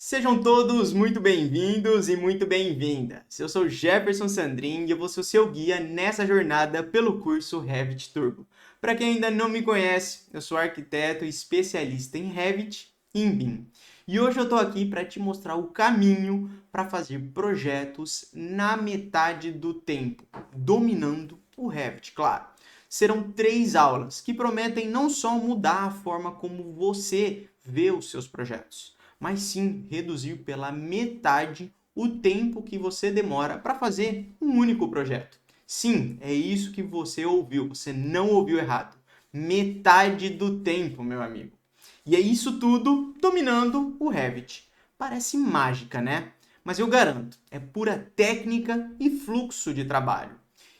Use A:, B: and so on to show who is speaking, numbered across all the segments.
A: Sejam todos muito bem-vindos e muito bem-vindas. Eu sou Jefferson Sandrin e eu vou ser o seu guia nessa jornada pelo curso Revit Turbo. Para quem ainda não me conhece, eu sou arquiteto e especialista em Revit e em BIM. E hoje eu estou aqui para te mostrar o caminho para fazer projetos na metade do tempo, dominando o Revit, claro. Serão 3 aulas que prometem não só mudar a forma como você vê os seus projetos, mas sim reduzir pela metade o tempo que você demora para fazer um único projeto. Sim, é isso que você ouviu, você não ouviu errado. Metade do tempo, meu amigo. E é isso tudo dominando o Revit. Parece mágica, né? Mas eu garanto, é pura técnica e fluxo de trabalho.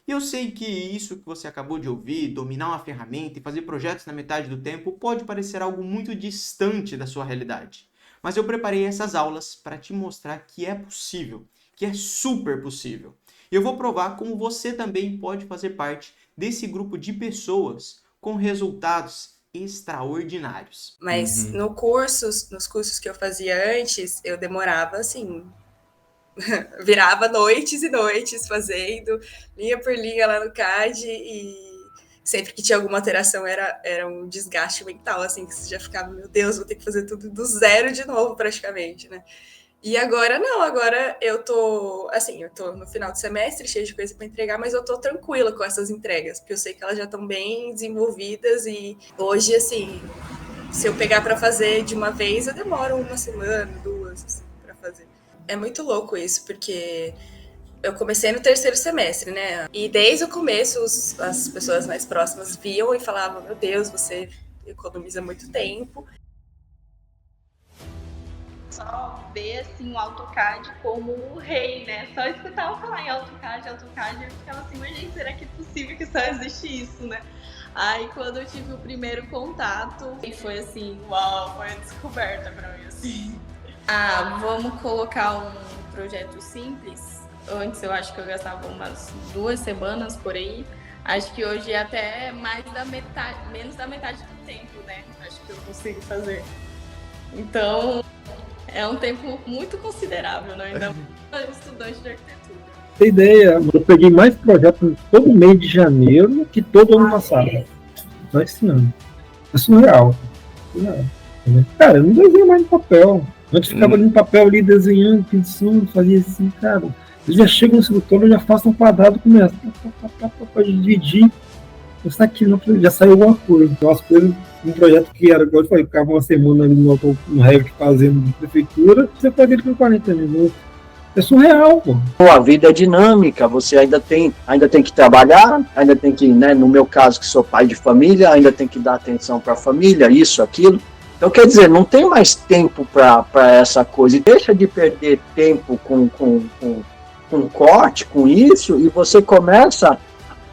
A: E eu sei que isso que você acabou de ouvir, dominar uma ferramenta e fazer projetos na metade do tempo, pode parecer algo muito distante da sua realidade. Mas eu preparei essas aulas para te mostrar que é possível, que é super possível. E eu vou provar como você também pode fazer parte desse grupo de pessoas com resultados extraordinários.
B: Mas nos cursos que eu fazia antes, eu demorava assim, virava noites e noites fazendo, linha por linha lá no CAD, e sempre que tinha alguma alteração era um desgaste mental, assim, que você já ficava, meu Deus, vou ter que fazer tudo do zero de novo, praticamente, né? E agora não, agora eu tô no final do semestre, cheio de coisa para entregar, mas eu tô tranquila com essas entregas, porque eu sei que elas já estão bem desenvolvidas e hoje, assim, se eu pegar para fazer de uma vez, eu demoro uma semana, duas, assim, para fazer. É muito louco isso, porque eu comecei no terceiro semestre, né? E desde o começo, as pessoas mais próximas viam e falavam: Meu Deus, você economiza muito tempo.
C: Só ver assim, o AutoCAD como o rei, né? Só escutava falar em AutoCAD, eu ficava assim: Mas, gente, será que é possível que só existe isso, né? Aí, quando eu tive o primeiro contato, foi assim: Uau, foi a descoberta pra mim, assim. Vamos colocar um projeto simples. Antes eu acho que eu gastava umas 2 semanas por aí. Acho que hoje é até menos da metade do tempo, né? Acho que eu consigo fazer. Então, é um tempo muito considerável, né? Ainda mais estudante de arquitetura.
D: Tem ideia, eu peguei mais projetos todo mês de janeiro que todo ano passado. Só esse ano. É surreal. Cara, eu não desenho mais no papel. Antes ficava ali no papel ali desenhando, pensando, fazia assim, cara. Eu já chego no escritório, eu já faço um quadrado, começo a dividir. Isso aqui não, já saiu alguma coisa. Então as coisas, um projeto que era, igual eu falei, ficava uma semana ali no Revit fazendo de prefeitura, você faz ele com 40 minutos. É surreal, pô.
E: A vida é dinâmica, você ainda tem que trabalhar, ainda tem que, né, no meu caso, que sou pai de família, ainda tem que dar atenção para a família, isso, aquilo. Então, quer dizer, não tem mais tempo para essa coisa. E deixa de perder tempo com corte, com isso, e você começa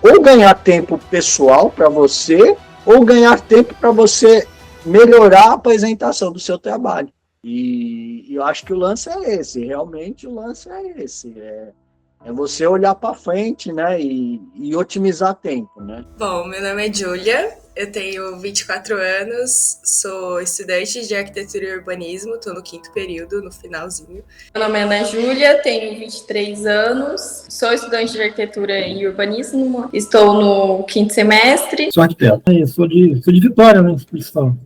E: ou ganhar tempo pessoal para você, ou ganhar tempo para você melhorar a apresentação do seu trabalho. E eu acho que o lance é esse, realmente o lance é esse, é você olhar para frente, né, e otimizar tempo, né?
B: Bom, meu nome é Júlia, eu tenho 24 anos, sou estudante de arquitetura e urbanismo, estou no 5º período, no finalzinho.
C: Meu nome é Ana Júlia, tenho 23 anos, sou estudante de arquitetura e urbanismo, estou no 5º semestre.
D: Sou arquiteto. Eu sou de Vitória, né?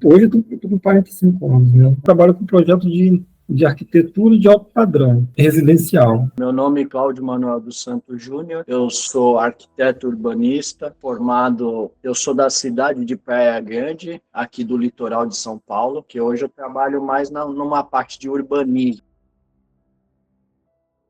D: Hoje eu tô com 45 anos, né? Eu trabalho com projetos de arquitetura de alto padrão, residencial.
E: Meu nome é Cláudio Manuel dos Santos Júnior, eu sou arquiteto urbanista, eu sou da cidade de Praia Grande, aqui do litoral de São Paulo, que hoje eu trabalho mais numa parte de urbanismo.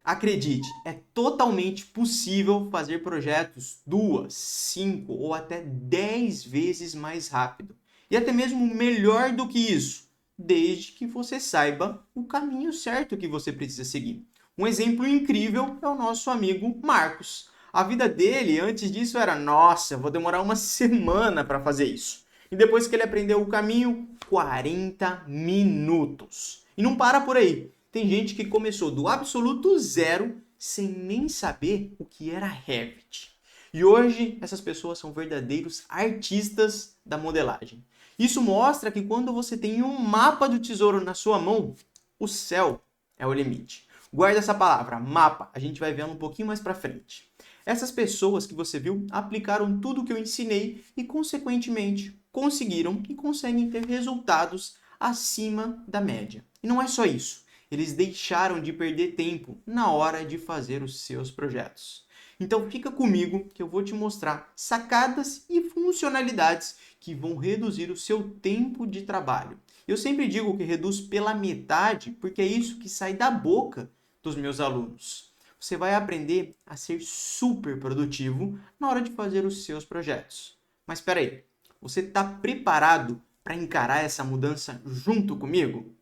A: Acredite, é totalmente possível fazer projetos 2, 5 ou até 10 vezes mais rápido. E até mesmo melhor do que isso, desde que você saiba o caminho certo que você precisa seguir. Um exemplo incrível é o nosso amigo Marcos. A vida dele antes disso era: nossa, vou demorar uma semana para fazer isso. E depois que ele aprendeu o caminho, 40 minutos. E não para por aí. Tem gente que começou do absoluto zero sem nem saber o que era Revit. E hoje essas pessoas são verdadeiros artistas da modelagem. Isso mostra que quando você tem um mapa do tesouro na sua mão, o céu é o limite. Guarda essa palavra, mapa, a gente vai vendo um pouquinho mais para frente. Essas pessoas que você viu aplicaram tudo o que eu ensinei e, consequentemente, conseguiram e conseguem ter resultados acima da média. E não é só isso, eles deixaram de perder tempo na hora de fazer os seus projetos. Então fica comigo que eu vou te mostrar sacadas e funcionalidades que vão reduzir o seu tempo de trabalho. Eu sempre digo que reduz pela metade, porque é isso que sai da boca dos meus alunos. Você vai aprender a ser super produtivo na hora de fazer os seus projetos. Mas espera aí, você está preparado para encarar essa mudança junto comigo?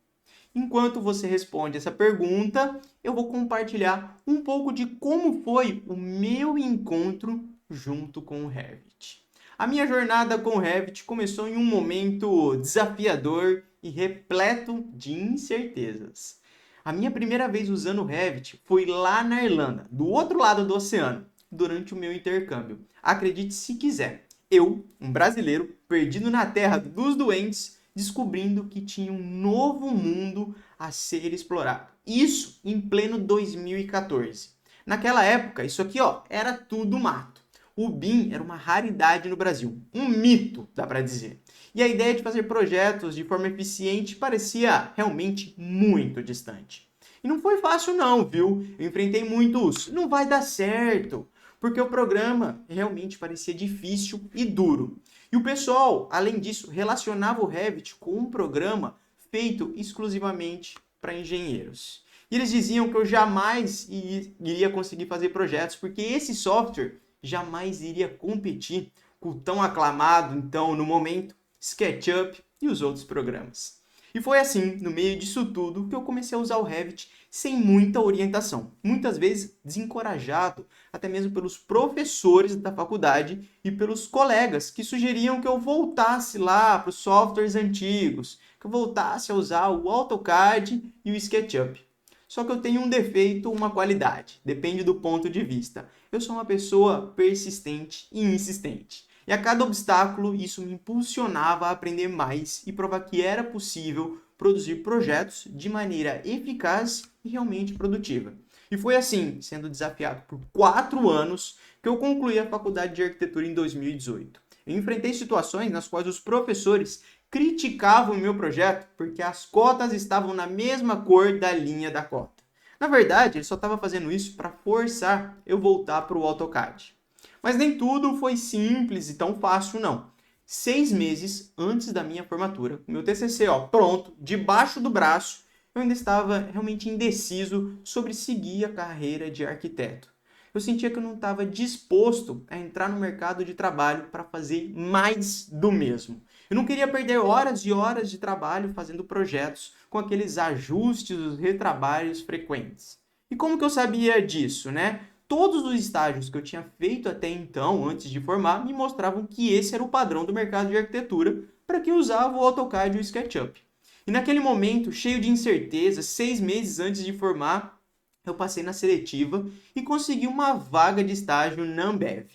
A: Enquanto você responde essa pergunta, eu vou compartilhar um pouco de como foi o meu encontro junto com o Revit. A minha jornada com o Revit começou em um momento desafiador e repleto de incertezas. A minha primeira vez usando o Revit foi lá na Irlanda, do outro lado do oceano, durante o meu intercâmbio. Acredite se quiser, eu, um brasileiro, perdido na terra dos doentes, descobrindo que tinha um novo mundo a ser explorado. Isso em pleno 2014. Naquela época, isso aqui era tudo mato. O BIM era uma raridade no Brasil, um mito, dá para dizer. E a ideia de fazer projetos de forma eficiente parecia realmente muito distante. E não foi fácil não, viu? Eu enfrentei muitos, não vai dar certo, porque o programa realmente parecia difícil e duro. E o pessoal, além disso, relacionava o Revit com um programa feito exclusivamente para engenheiros. E eles diziam que eu jamais iria conseguir fazer projetos, porque esse software jamais iria competir com o tão aclamado, então, no momento, SketchUp e os outros programas. E foi assim, no meio disso tudo, que eu comecei a usar o Revit sem muita orientação, muitas vezes desencorajado, até mesmo pelos professores da faculdade e pelos colegas que sugeriam que eu voltasse lá para os softwares antigos, que eu voltasse a usar o AutoCAD e o SketchUp. Só que eu tenho um defeito, uma qualidade, depende do ponto de vista. Eu sou uma pessoa persistente e insistente. E a cada obstáculo, isso me impulsionava a aprender mais e provar que era possível produzir projetos de maneira eficaz e realmente produtiva. E foi assim, sendo desafiado por 4 anos, que eu concluí a faculdade de arquitetura em 2018. Eu enfrentei situações nas quais os professores criticavam o meu projeto porque as cotas estavam na mesma cor da linha da cota. Na verdade, ele só estava fazendo isso para forçar eu voltar para o AutoCAD. Mas nem tudo foi simples e tão fácil, não. 6 meses antes da minha formatura, com meu TCC pronto, debaixo do braço, eu ainda estava realmente indeciso sobre seguir a carreira de arquiteto. Eu sentia que eu não estava disposto a entrar no mercado de trabalho para fazer mais do mesmo. Eu não queria perder horas e horas de trabalho fazendo projetos com aqueles ajustes, os retrabalhos frequentes. E como que eu sabia disso, né? Todos os estágios que eu tinha feito até então, antes de formar, me mostravam que esse era o padrão do mercado de arquitetura para quem usava o AutoCAD e o SketchUp. E naquele momento, cheio de incerteza, 6 meses antes de formar, eu passei na seletiva e consegui uma vaga de estágio na Ambev,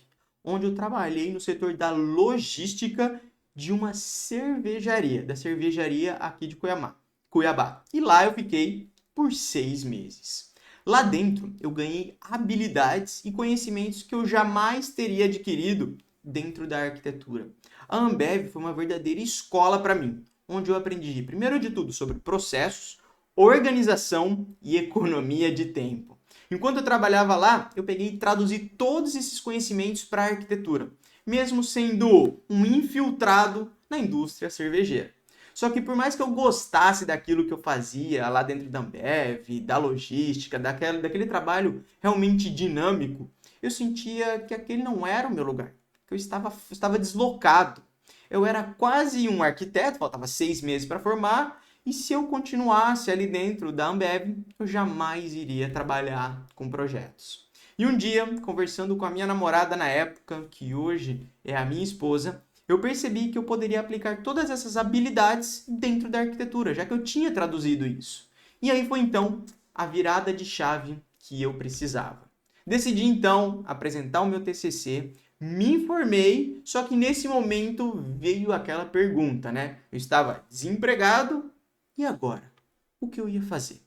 A: onde eu trabalhei no setor da logística de uma cervejaria, da cervejaria aqui de Cuiabá. E lá eu fiquei por 6 meses. Lá dentro, eu ganhei habilidades e conhecimentos que eu jamais teria adquirido dentro da arquitetura. A Ambev foi uma verdadeira escola para mim, onde eu aprendi, primeiro de tudo, sobre processos, organização e economia de tempo. Enquanto eu trabalhava lá, eu peguei e traduzi todos esses conhecimentos para a arquitetura, mesmo sendo um infiltrado na indústria cervejeira. Só que por mais que eu gostasse daquilo que eu fazia lá dentro da Ambev, da logística, daquele trabalho realmente dinâmico, eu sentia que aquele não era o meu lugar, que eu estava deslocado. Eu era quase um arquiteto, faltava 6 meses para formar, e se eu continuasse ali dentro da Ambev, eu jamais iria trabalhar com projetos. E um dia, conversando com a minha namorada na época, que hoje é a minha esposa, eu percebi que eu poderia aplicar todas essas habilidades dentro da arquitetura, já que eu tinha traduzido isso. E aí foi então a virada de chave que eu precisava. Decidi então apresentar o meu TCC, me formei, só que nesse momento veio aquela pergunta, né? Eu estava desempregado e agora? O que eu ia fazer?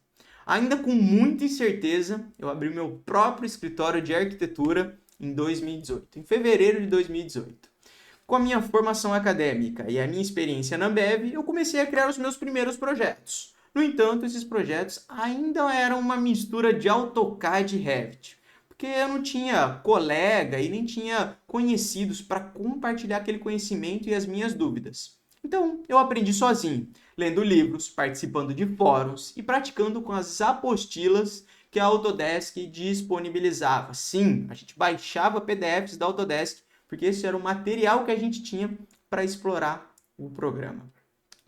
A: Ainda com muita incerteza, eu abri meu próprio escritório de arquitetura em 2018, em fevereiro de 2018. Com a minha formação acadêmica e a minha experiência na Ambev, eu comecei a criar os meus primeiros projetos. No entanto, esses projetos ainda eram uma mistura de AutoCAD e Revit, porque eu não tinha colega e nem tinha conhecidos para compartilhar aquele conhecimento e as minhas dúvidas. Então, eu aprendi sozinho, lendo livros, participando de fóruns e praticando com as apostilas que a Autodesk disponibilizava. Sim, a gente baixava PDFs da Autodesk, porque esse era o material que a gente tinha para explorar o programa.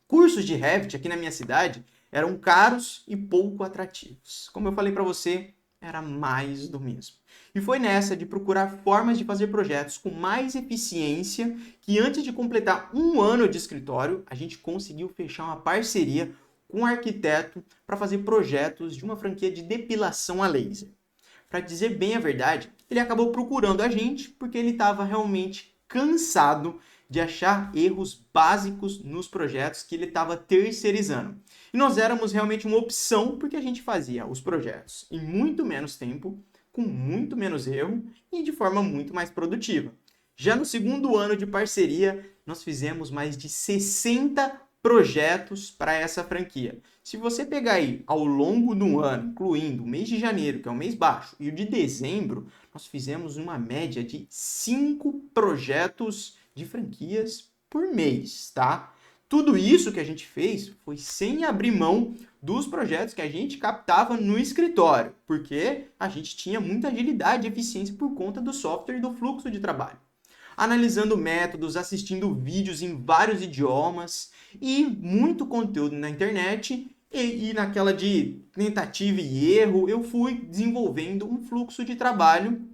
A: Cursos de Revit aqui na minha cidade eram caros e pouco atrativos. Como eu falei para você, era mais do mesmo. E foi nessa de procurar formas de fazer projetos com mais eficiência que antes de completar 1 ano de escritório, a gente conseguiu fechar uma parceria com um arquiteto para fazer projetos de uma franquia de depilação a laser. Para dizer bem a verdade, ele acabou procurando a gente porque ele estava realmente cansado de achar erros básicos nos projetos que ele estava terceirizando. E nós éramos realmente uma opção porque a gente fazia os projetos em muito menos tempo, com muito menos erro e de forma muito mais produtiva. Já no segundo ano de parceria, nós fizemos mais de 60 projetos para essa franquia. Se você pegar aí ao longo do ano, incluindo o mês de janeiro, que é o mês baixo, e o de dezembro, nós fizemos uma média de 5 projetos de franquias por mês, tá? Tudo isso que a gente fez foi sem abrir mão dos projetos que a gente captava no escritório, porque a gente tinha muita agilidade e eficiência por conta do software e do fluxo de trabalho. Analisando métodos, assistindo vídeos em vários idiomas e muito conteúdo na internet e naquela de tentativa e erro, eu fui desenvolvendo um fluxo de trabalho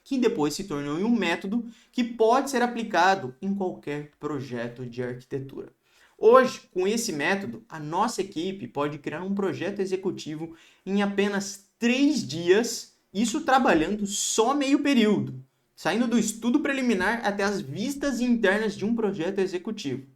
A: que depois se tornou um método que pode ser aplicado em qualquer projeto de arquitetura. Hoje, com esse método, a nossa equipe pode criar um projeto executivo em apenas 3 dias, isso trabalhando só meio período, saindo do estudo preliminar até as vistas internas de um projeto executivo.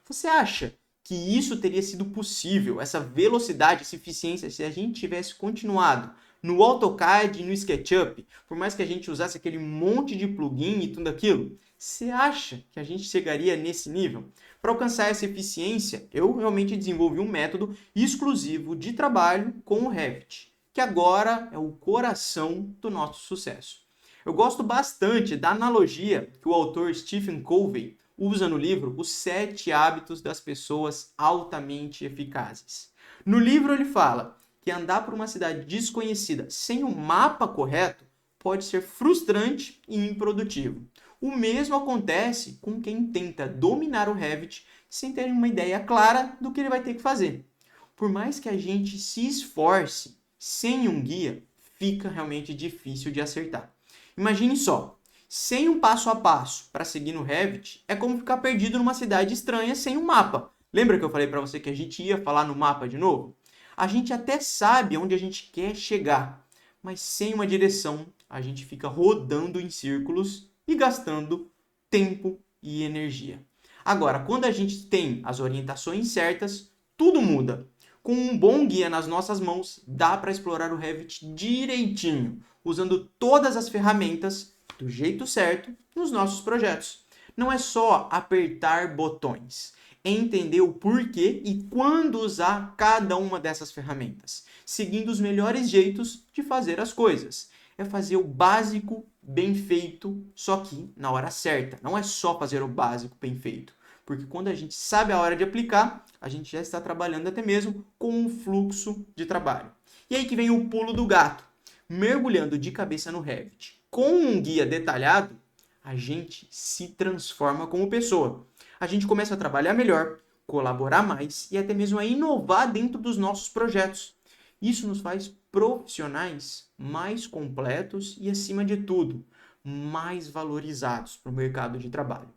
A: Você acha que isso teria sido possível, essa velocidade, essa eficiência, se a gente tivesse continuado no AutoCAD e no SketchUp, por mais que a gente usasse aquele monte de plugin e tudo aquilo? Você acha que a gente chegaria nesse nível? Para alcançar essa eficiência, eu realmente desenvolvi um método exclusivo de trabalho com o Revit, que agora é o coração do nosso sucesso. Eu gosto bastante da analogia que o autor Stephen Covey usa no livro Os 7 Hábitos das Pessoas Altamente Eficazes. No livro ele fala que andar por uma cidade desconhecida sem um mapa correto pode ser frustrante e improdutivo. O mesmo acontece com quem tenta dominar o Revit sem ter uma ideia clara do que ele vai ter que fazer. Por mais que a gente se esforce, sem um guia, fica realmente difícil de acertar. Imagine só, sem um passo a passo para seguir no Revit, é como ficar perdido numa cidade estranha sem um mapa. Lembra que eu falei para você que a gente ia falar no mapa de novo? A gente até sabe onde a gente quer chegar, mas sem uma direção, a gente fica rodando em círculos e gastando tempo e energia. Agora, quando a gente tem as orientações certas, tudo muda. Com um bom guia nas nossas mãos, dá para explorar o Revit direitinho, usando todas as ferramentas do jeito certo nos nossos projetos. Não é só apertar botões, é entender o porquê e quando usar cada uma dessas ferramentas, seguindo os melhores jeitos de fazer as coisas. É fazer o básico bem feito, só que na hora certa. Não é só fazer o básico bem feito, porque quando a gente sabe a hora de aplicar, a gente já está trabalhando até mesmo com um fluxo de trabalho. E aí que vem o pulo do gato. Mergulhando de cabeça no Revit, com um guia detalhado, a gente se transforma como pessoa. A gente começa a trabalhar melhor, colaborar mais e até mesmo a inovar dentro dos nossos projetos. Isso nos faz profissionais mais completos e, acima de tudo, mais valorizados para o mercado de trabalho.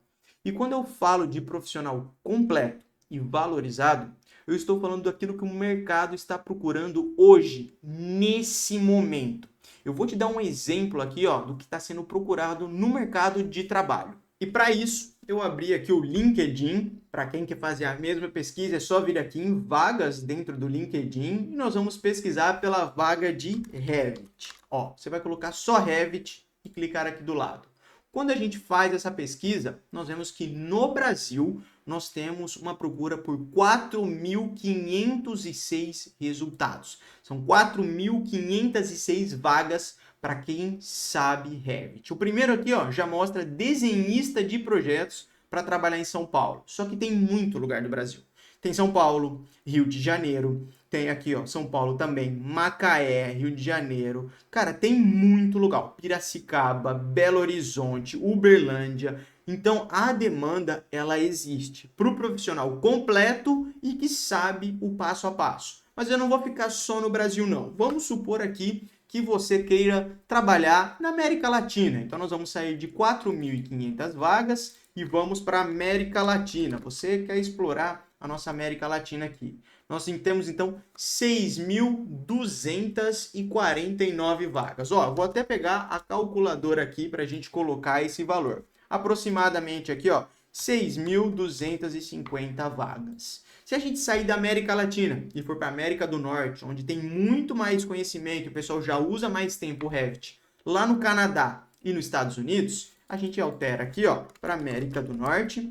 A: E quando eu falo de profissional completo e valorizado, eu estou falando daquilo que o mercado está procurando hoje, nesse momento. Eu vou te dar um exemplo aqui, do que está sendo procurado no mercado de trabalho. E para isso, eu abri aqui o LinkedIn. Para quem quer fazer a mesma pesquisa, é só vir aqui em vagas dentro do LinkedIn e nós vamos pesquisar pela vaga de Revit. Ó, você vai colocar só Revit e clicar aqui do lado. Quando a gente faz essa pesquisa, nós vemos que no Brasil nós temos uma procura por 4.506 resultados. São 4.506 vagas para quem sabe Revit. O primeiro aqui, ó, já mostra desenhista de projetos para trabalhar em São Paulo. Só que tem muito lugar no Brasil. Tem São Paulo, Rio de Janeiro, tem aqui, ó, São Paulo também, Macaé, Rio de Janeiro. Cara, tem muito lugar. Piracicaba, Belo Horizonte, Uberlândia. Então, a demanda, ela existe para o profissional completo e que sabe o passo a passo. Mas eu não vou ficar só no Brasil, não. Vamos supor aqui que você queira trabalhar na América Latina. Então, nós vamos sair de 4.500 vagas e vamos para a América Latina. Você quer explorar a nossa América Latina aqui. Nós temos, então, 6.249 vagas. Ó, vou até pegar a calculadora aqui para a gente colocar esse valor. Aproximadamente aqui, ó, 6.250 vagas. Se a gente sair da América Latina e for para a América do Norte, onde tem muito mais conhecimento, o pessoal já usa mais tempo o Revit, lá no Canadá e nos Estados Unidos, a gente altera aqui, ó, para a América do Norte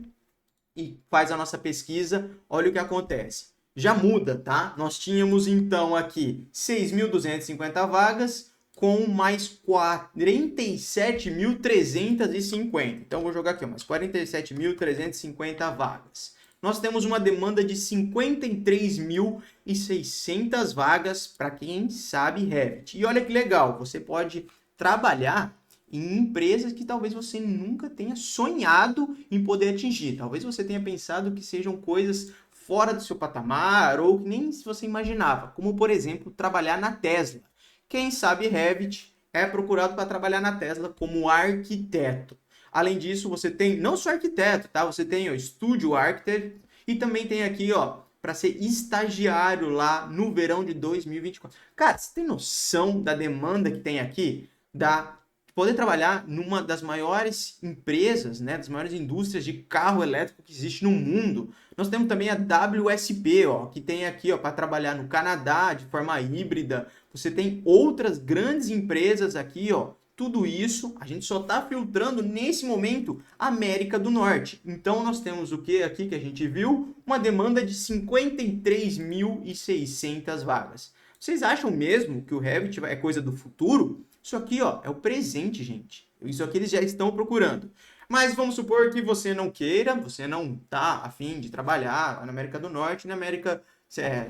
A: e faz a nossa pesquisa. Olha o que acontece. Já muda, tá? Nós tínhamos, então, aqui 6.250 vagas com mais 47.350. Então, vou jogar aqui, ó, mais 47.350 vagas. Nós temos uma demanda de 53.600 vagas para quem sabe Revit. E olha que legal, você pode trabalhar em empresas que talvez você nunca tenha sonhado em poder atingir. Talvez você tenha pensado que sejam coisas fora do seu patamar ou que nem você imaginava, como, por exemplo, trabalhar na Tesla. Quem sabe Revit é procurado para trabalhar na Tesla como arquiteto. Além disso, você tem não só arquiteto, tá? Você tem o Studio Architect e também tem aqui, ó, para ser estagiário lá no verão de 2024. Cara, você tem noção da demanda que tem aqui? Da poder trabalhar numa das maiores empresas, né, das maiores indústrias de carro elétrico que existe no mundo. Nós temos também a WSP, ó, que tem aqui, ó, para trabalhar no Canadá de forma híbrida. Você tem outras grandes empresas aqui, ó. Tudo isso a gente só está filtrando nesse momento América do Norte. Então nós temos o que aqui que a gente viu? Uma demanda de 53.600 vagas. Vocês acham mesmo que o Revit é coisa do futuro? Isso aqui, ó, é o presente, gente. Isso aqui eles já estão procurando. Mas vamos supor que você não queira, você não tá a fim de trabalhar na América do Norte, na América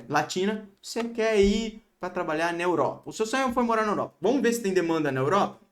A: Latina, você quer ir para trabalhar na Europa. O seu sonho foi morar na Europa. Vamos ver se tem demanda na Europa?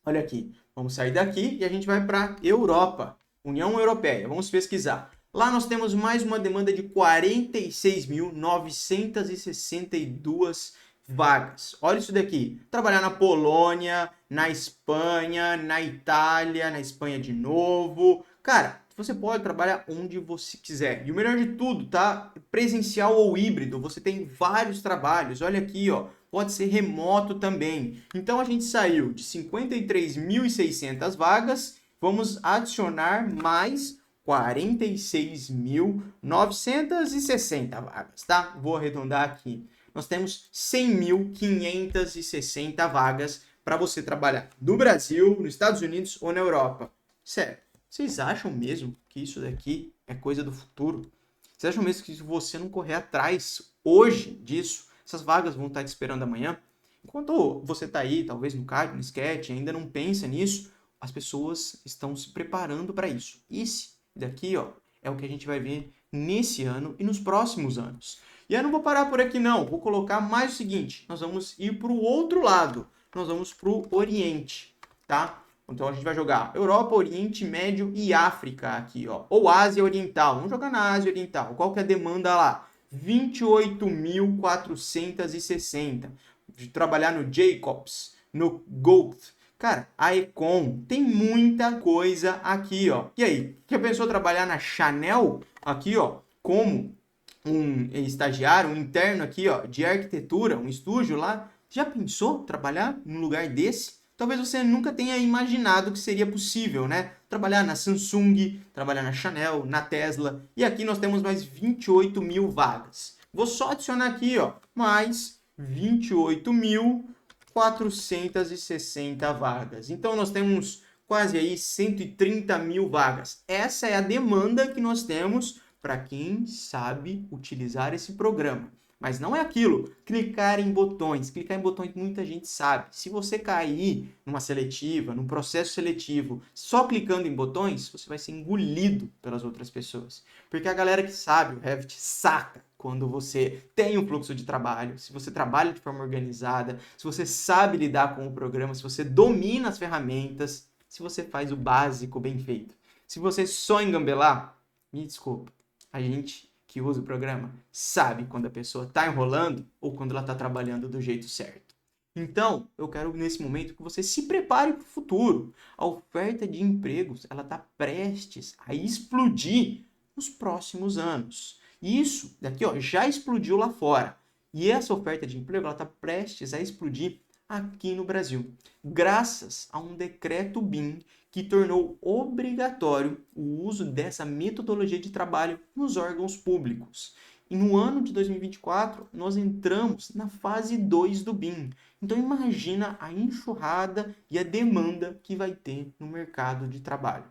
A: Olha aqui, vamos sair daqui e a gente vai para Europa, União Europeia. Vamos pesquisar. Lá nós temos mais uma demanda de 46.962 vagas. Olha isso daqui. Trabalhar na Polônia, na Espanha, na Itália, na Espanha de novo. Cara, você pode trabalhar onde você quiser. E o melhor de tudo, tá? Presencial ou híbrido. Você tem vários trabalhos. Olha aqui, ó. Pode ser remoto também. Então a gente saiu de 53.600 vagas. Vamos adicionar mais 46.960 vagas, tá? Vou arredondar aqui. Nós temos 100.560 vagas para você trabalhar no Brasil, nos Estados Unidos ou na Europa. Sério, vocês acham mesmo que isso daqui é coisa do futuro? Vocês acham mesmo que se você não correr atrás hoje disso, essas vagas vão estar te esperando amanhã? Enquanto você está aí, talvez no CAD, no Sketch, ainda não pensa nisso, as pessoas estão se preparando para isso. Esse daqui, ó, é o que a gente vai ver nesse ano e nos próximos anos. E eu não vou parar por aqui não, vou colocar mais o seguinte, nós vamos ir para o outro lado, nós vamos para o Oriente, tá? Então a gente vai jogar Europa, Oriente Médio e África aqui, ó, ou Ásia Oriental, vamos jogar na Ásia Oriental, qual que é a demanda lá? 28.460, de trabalhar no Jacobs, no Gold. Cara, a Econ tem muita coisa aqui, ó. E aí, já pensou trabalhar na Chanel aqui, ó, como um estagiário, um interno aqui, ó, de arquitetura, um estúdio lá? Já pensou trabalhar num lugar desse? Talvez você nunca tenha imaginado que seria possível, né? Trabalhar na Samsung, trabalhar na Chanel, na Tesla. E aqui nós temos mais 28 mil vagas. Vou só adicionar aqui, ó, mais 28.460 vagas. Então nós temos quase aí 130 mil vagas. Essa é a demanda que nós temos para quem sabe utilizar esse programa. Mas não é aquilo, clicar em botões. Clicar em botões muita gente sabe. Se você cair numa seletiva, num processo seletivo, só clicando em botões, você vai ser engolido pelas outras pessoas. Porque a galera que sabe, o Revit saca quando você tem um fluxo de trabalho, se você trabalha de forma organizada, se você sabe lidar com o programa, se você domina as ferramentas, se você faz o básico bem feito. Se você só engambelar, me desculpa, a gente que usa o programa sabe quando a pessoa está enrolando ou quando ela está trabalhando do jeito certo. Então, eu quero nesse momento que você se prepare para o futuro. A oferta de empregos ela está prestes a explodir nos próximos anos. Isso daqui ó, já explodiu lá fora. E essa oferta de emprego ela está prestes a explodir aqui no Brasil, graças a um decreto BIM que tornou obrigatório o uso dessa metodologia de trabalho nos órgãos públicos. E no ano de 2024, nós entramos na fase 2 do BIM. Então imagina a enxurrada e a demanda que vai ter no mercado de trabalho.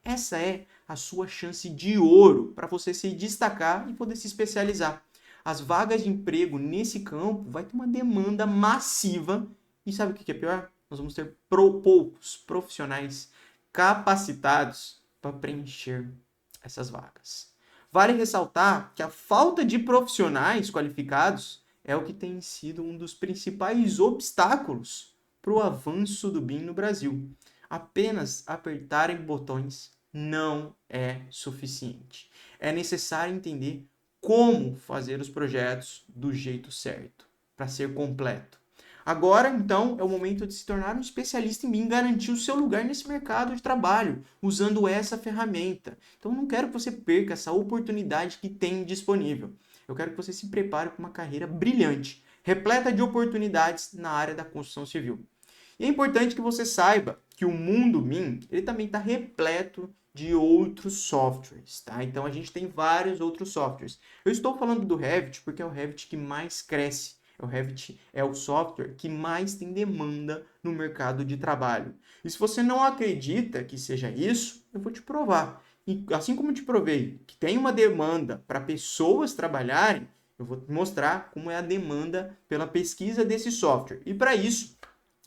A: Essa é a sua chance de ouro para você se destacar e poder se especializar. As vagas de emprego nesse campo vai ter uma demanda massiva. E sabe o que é pior? Nós vamos ter poucos profissionais capacitados para preencher essas vagas. Vale ressaltar que a falta de profissionais qualificados é o que tem sido um dos principais obstáculos para o avanço do BIM no Brasil. Apenas apertarem botões não é suficiente. É necessário entender como fazer os projetos do jeito certo, para ser completo. Agora, então, é o momento de se tornar um especialista em BIM e garantir o seu lugar nesse mercado de trabalho, usando essa ferramenta. Então, não quero que você perca essa oportunidade que tem disponível. Eu quero que você se prepare para uma carreira brilhante, repleta de oportunidades na área da construção civil. E é importante que você saiba que o mundo BIM, ele também está repleto de outros softwares, tá? Então, a gente tem vários outros softwares. Eu estou falando do Revit porque é o Revit que mais cresce. O Revit é o software que mais tem demanda no mercado de trabalho. E se você não acredita que seja isso, eu vou te provar. E assim como eu te provei que tem uma demanda para pessoas trabalharem, eu vou te mostrar como é a demanda pela pesquisa desse software. E para isso,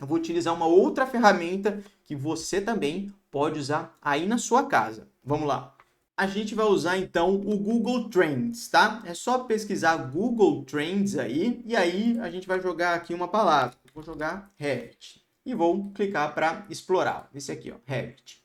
A: eu vou utilizar uma outra ferramenta que você também pode usar aí na sua casa. Vamos lá. A gente vai usar então o Google Trends, tá? É só pesquisar Google Trends aí e aí a gente vai jogar aqui uma palavra. Vou jogar Revit e vou clicar para explorar. Esse aqui, ó, Revit.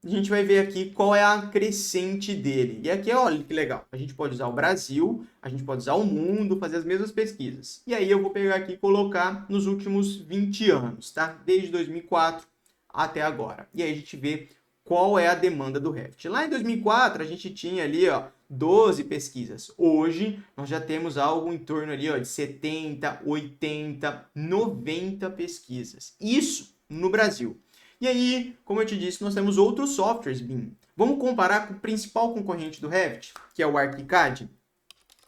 A: A gente vai ver aqui qual é a crescente dele. E aqui, olha que legal. A gente pode usar o Brasil, a gente pode usar o mundo, fazer as mesmas pesquisas. E aí eu vou pegar aqui e colocar nos últimos 20 anos, tá? Desde 2004 até agora. E aí a gente vê qual é a demanda do Revit. Lá em 2004, a gente tinha ali, ó, 12 pesquisas. Hoje, nós já temos algo em torno ali, ó, de 70, 80, 90 pesquisas. Isso no Brasil. E aí, como eu te disse, nós temos outros softwares BIM. Vamos comparar com o principal concorrente do Revit, que é o ArchiCAD.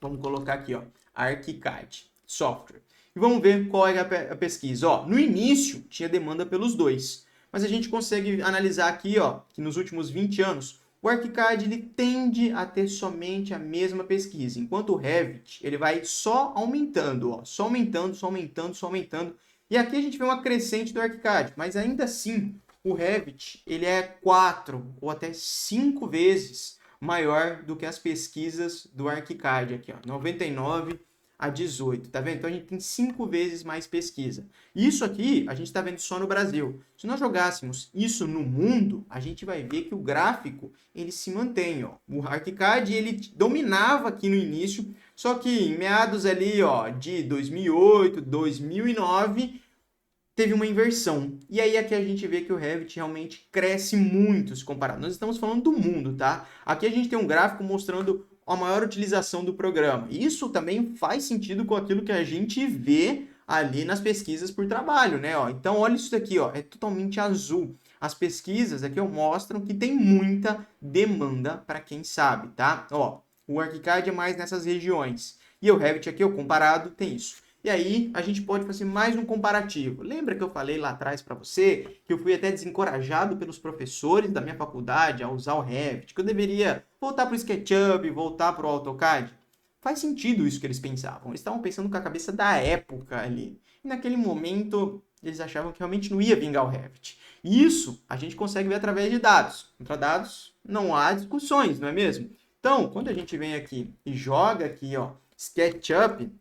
A: Vamos colocar aqui, ó, ArchiCAD software. E vamos ver qual é a pesquisa. Ó, no início, tinha demanda pelos dois. Mas a gente consegue analisar aqui, ó, que nos últimos 20 anos, o ArchiCAD ele tende a ter somente a mesma pesquisa, enquanto o Revit ele vai só aumentando, ó, só aumentando, só aumentando, só aumentando. E aqui a gente vê uma crescente do ArchiCAD, mas ainda assim, o Revit ele é 4 ou até 5 vezes maior do que as pesquisas do ArchiCAD aqui, ó, 99 a 18, tá vendo? Então a gente tem 5 vezes mais pesquisa. Isso aqui a gente está vendo só no Brasil. Se nós jogássemos isso no mundo, a gente vai ver que o gráfico ele se mantém, ó. O ArchiCAD ele dominava aqui no início, só que em meados ali, ó, de 2008, 2009, teve uma inversão. E aí aqui a gente vê que o Revit realmente cresce muito se comparado. Nós estamos falando do mundo, tá? Aqui a gente tem um gráfico mostrando a maior utilização do programa. Isso também faz sentido com aquilo que a gente vê ali nas pesquisas por trabalho, né? Ó, então, olha isso daqui, ó, é totalmente azul. As pesquisas aqui ó, mostram que tem muita demanda para quem sabe, tá? Ó, o ArchiCAD é mais nessas regiões. E o Revit aqui, ó, comparado, tem isso. E aí, a gente pode fazer mais um comparativo. Lembra que eu falei lá atrás para você que eu fui até desencorajado pelos professores da minha faculdade a usar o Revit, que eu deveria voltar para o SketchUp, voltar para o AutoCAD? Faz sentido isso que eles pensavam. Eles estavam pensando com a cabeça da época ali. E naquele momento, eles achavam que realmente não ia vingar o Revit. E isso a gente consegue ver através de dados. Contra dados, não há discussões, não é mesmo? Então, quando a gente vem aqui e joga aqui, ó, SketchUp,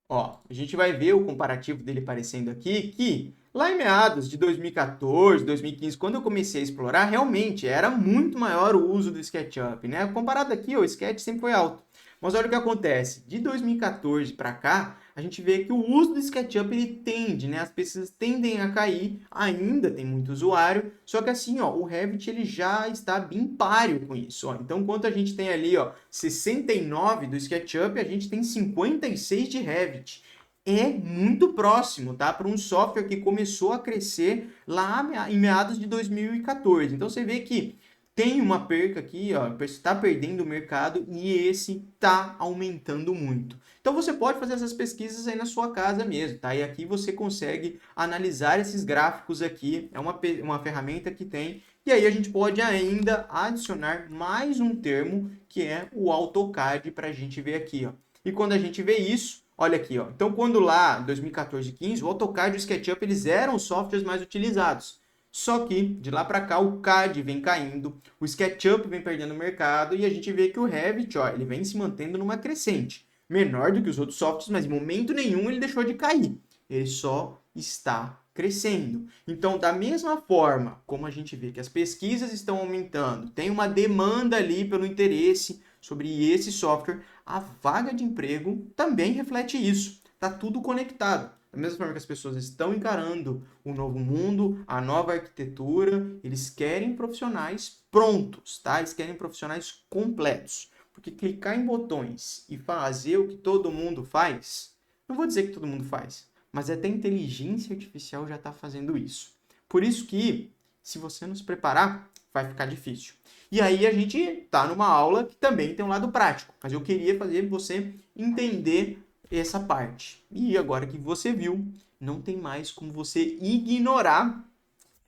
A: ó, a gente vai ver o comparativo dele aparecendo aqui, que lá em meados de 2014, 2015, quando eu comecei a explorar, realmente era muito maior o uso do SketchUp, né? Comparado aqui, o Sketch sempre foi alto. Mas olha o que acontece, de 2014 para cá, a gente vê que o uso do SketchUp ele tende, né? As pesquisas tendem a cair, ainda tem muito usuário, só que assim, ó, o Revit ele já está bem páreo com isso, ó. Então, enquanto a gente tem ali, ó, 69 do SketchUp, a gente tem 56 de Revit. É muito próximo, tá? Para um software que começou a crescer lá em meados de 2014. Então, você vê que tem uma perca aqui, ó, está perdendo o mercado e esse está aumentando muito. Então você pode fazer essas pesquisas aí na sua casa mesmo, tá? E aqui você consegue analisar esses gráficos aqui, é uma ferramenta que tem. E aí a gente pode ainda adicionar mais um termo, que é o AutoCAD, para a gente ver aqui, ó. E quando a gente vê isso, olha aqui, ó. Então quando lá, 2014 e 15, o AutoCAD e o SketchUp, eles eram os softwares mais utilizados. Só que, de lá para cá, o CAD vem caindo, o SketchUp vem perdendo o mercado e a gente vê que o Revit, ó, ele vem se mantendo numa crescente. Menor do que os outros softwares, mas em momento nenhum ele deixou de cair. Ele só está crescendo. Então, da mesma forma como a gente vê que as pesquisas estão aumentando, tem uma demanda ali pelo interesse sobre esse software, a vaga de emprego também reflete isso. Está tudo conectado. Da mesma forma que as pessoas estão encarando o novo mundo, a nova arquitetura, eles querem profissionais prontos, tá? Eles querem profissionais completos. Porque clicar em botões e fazer o que todo mundo faz, não vou dizer que todo mundo faz, mas até a inteligência artificial já está fazendo isso. Por isso que, se você não se preparar, vai ficar difícil. E aí a gente está numa aula que também tem um lado prático, mas eu queria fazer você entender essa parte. E agora que você viu, não tem mais como você ignorar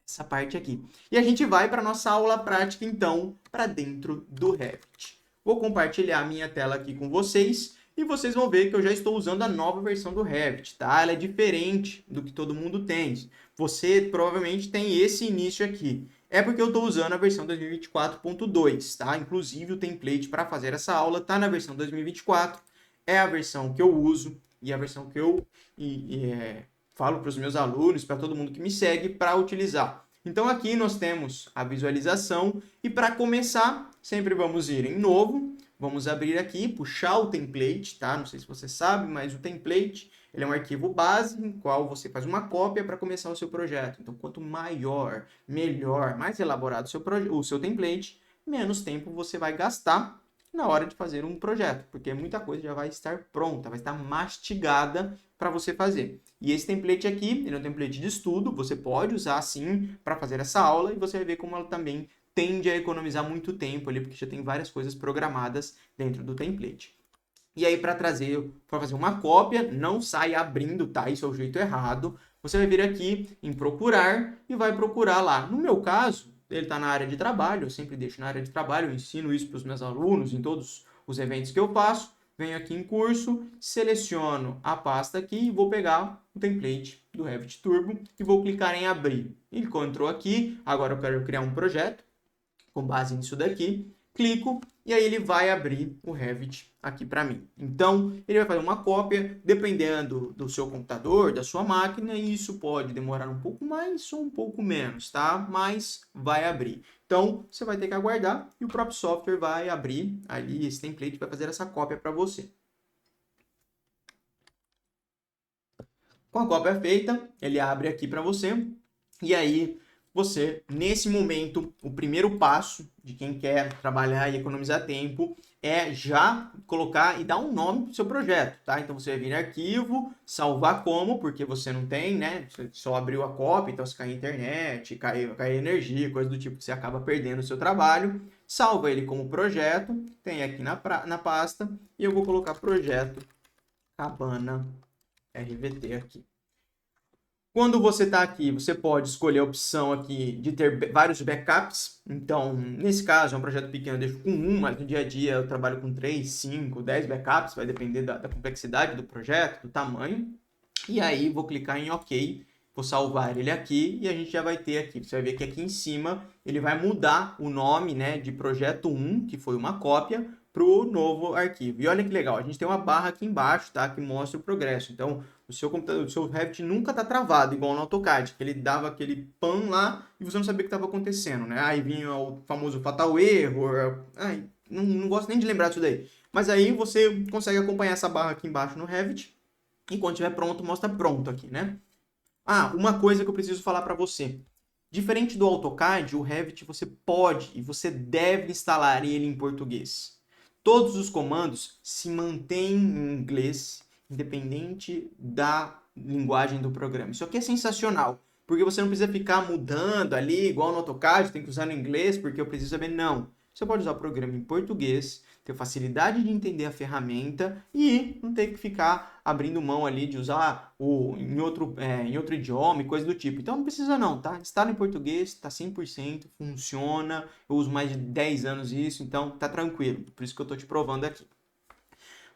A: essa parte aqui. E a gente vai para nossa aula prática, então, para dentro do Revit. Vou compartilhar a minha tela aqui com vocês e vocês vão ver que eu já estou usando a nova versão do Revit, tá? Ela é diferente do que todo mundo tem. Você provavelmente tem esse início aqui. É porque eu estou usando a versão 2024.2, tá? Inclusive o template para fazer essa aula está na versão 2024. É a versão que eu uso e a versão que eu falo para os meus alunos, para todo mundo que me segue, para utilizar. Então aqui nós temos a visualização e para começar, sempre vamos ir em novo, vamos abrir aqui, puxar o template, tá? Não sei se você sabe, mas o template ele é um arquivo base em qual você faz uma cópia para começar o seu projeto. Então quanto maior, melhor, mais elaborado o seu template, menos tempo você vai gastar na hora de fazer um projeto, porque muita coisa já vai estar pronta, vai estar mastigada para você fazer. E esse template aqui, ele é um template de estudo, você pode usar sim para fazer essa aula e você vai ver como ela também tende a economizar muito tempo ali, porque já tem várias coisas programadas dentro do template. E aí para fazer uma cópia, não sai abrindo, tá? Isso é o jeito errado. Você vai vir aqui em procurar e vai procurar lá. No meu caso, ele está na área de trabalho, eu sempre deixo na área de trabalho, eu ensino isso para os meus alunos em todos os eventos que eu faço. Venho aqui em curso, seleciono a pasta aqui e vou pegar o template do Revit Turbo e vou clicar em abrir. Ele entrou aqui, agora eu quero criar um projeto com base nisso daqui. Clico e aí ele vai abrir o Revit aqui para mim. Então, ele vai fazer uma cópia, dependendo do seu computador, da sua máquina, e isso pode demorar um pouco mais ou um pouco menos, tá? Mas vai abrir. Então, você vai ter que aguardar e o próprio software vai abrir ali esse template, vai fazer essa cópia para você. Com a cópia feita, ele abre aqui para você e aí você, nesse momento, o primeiro passo de quem quer trabalhar e economizar tempo é já colocar e dar um nome para o seu projeto, tá? Então você vai vir em arquivo, salvar como, porque você não tem, né? Você só abriu a cópia, então se cair a internet, cair energia, coisa do tipo, que você acaba perdendo o seu trabalho. Salva ele como projeto, tem aqui na pasta, e eu vou colocar projeto Cabana RVT aqui. Quando você está aqui, você pode escolher a opção aqui de ter vários backups. Então, nesse caso, é um projeto pequeno, eu deixo com um, mas no dia a dia eu trabalho com 3, 5, 10 backups, vai depender da complexidade do projeto, do tamanho. E aí, vou clicar em OK, vou salvar ele aqui e a gente já vai ter aqui. Você vai ver que aqui em cima ele vai mudar o nome, né, de projeto 1, que foi uma cópia, para o novo arquivo. E olha que legal, a gente tem uma barra aqui embaixo, tá, que mostra o progresso. Então, o seu computador, o seu Revit nunca está travado, igual no AutoCAD, que ele dava aquele pan lá e você não sabia o que estava acontecendo, né? Aí vinha o famoso fatal erro, não gosto nem de lembrar disso daí. Mas aí você consegue acompanhar essa barra aqui embaixo no Revit e quando estiver pronto, mostra pronto aqui, né? Ah, uma coisa que eu preciso falar para você. Diferente do AutoCAD, o Revit você pode e você deve instalar ele em português. Todos os comandos se mantêm em inglês, independente da linguagem do programa. Isso aqui é sensacional, porque você não precisa ficar mudando ali, igual no AutoCAD, tem que usar no inglês, porque eu preciso saber. Não. Você pode usar o programa em português, ter facilidade de entender a ferramenta e não ter que ficar abrindo mão ali de usar em outro idioma e coisa do tipo. Então não precisa não, tá? Instala em português, tá 100%, funciona. Eu uso mais de 10 anos isso, então tá tranquilo. Por isso que eu tô te provando aqui.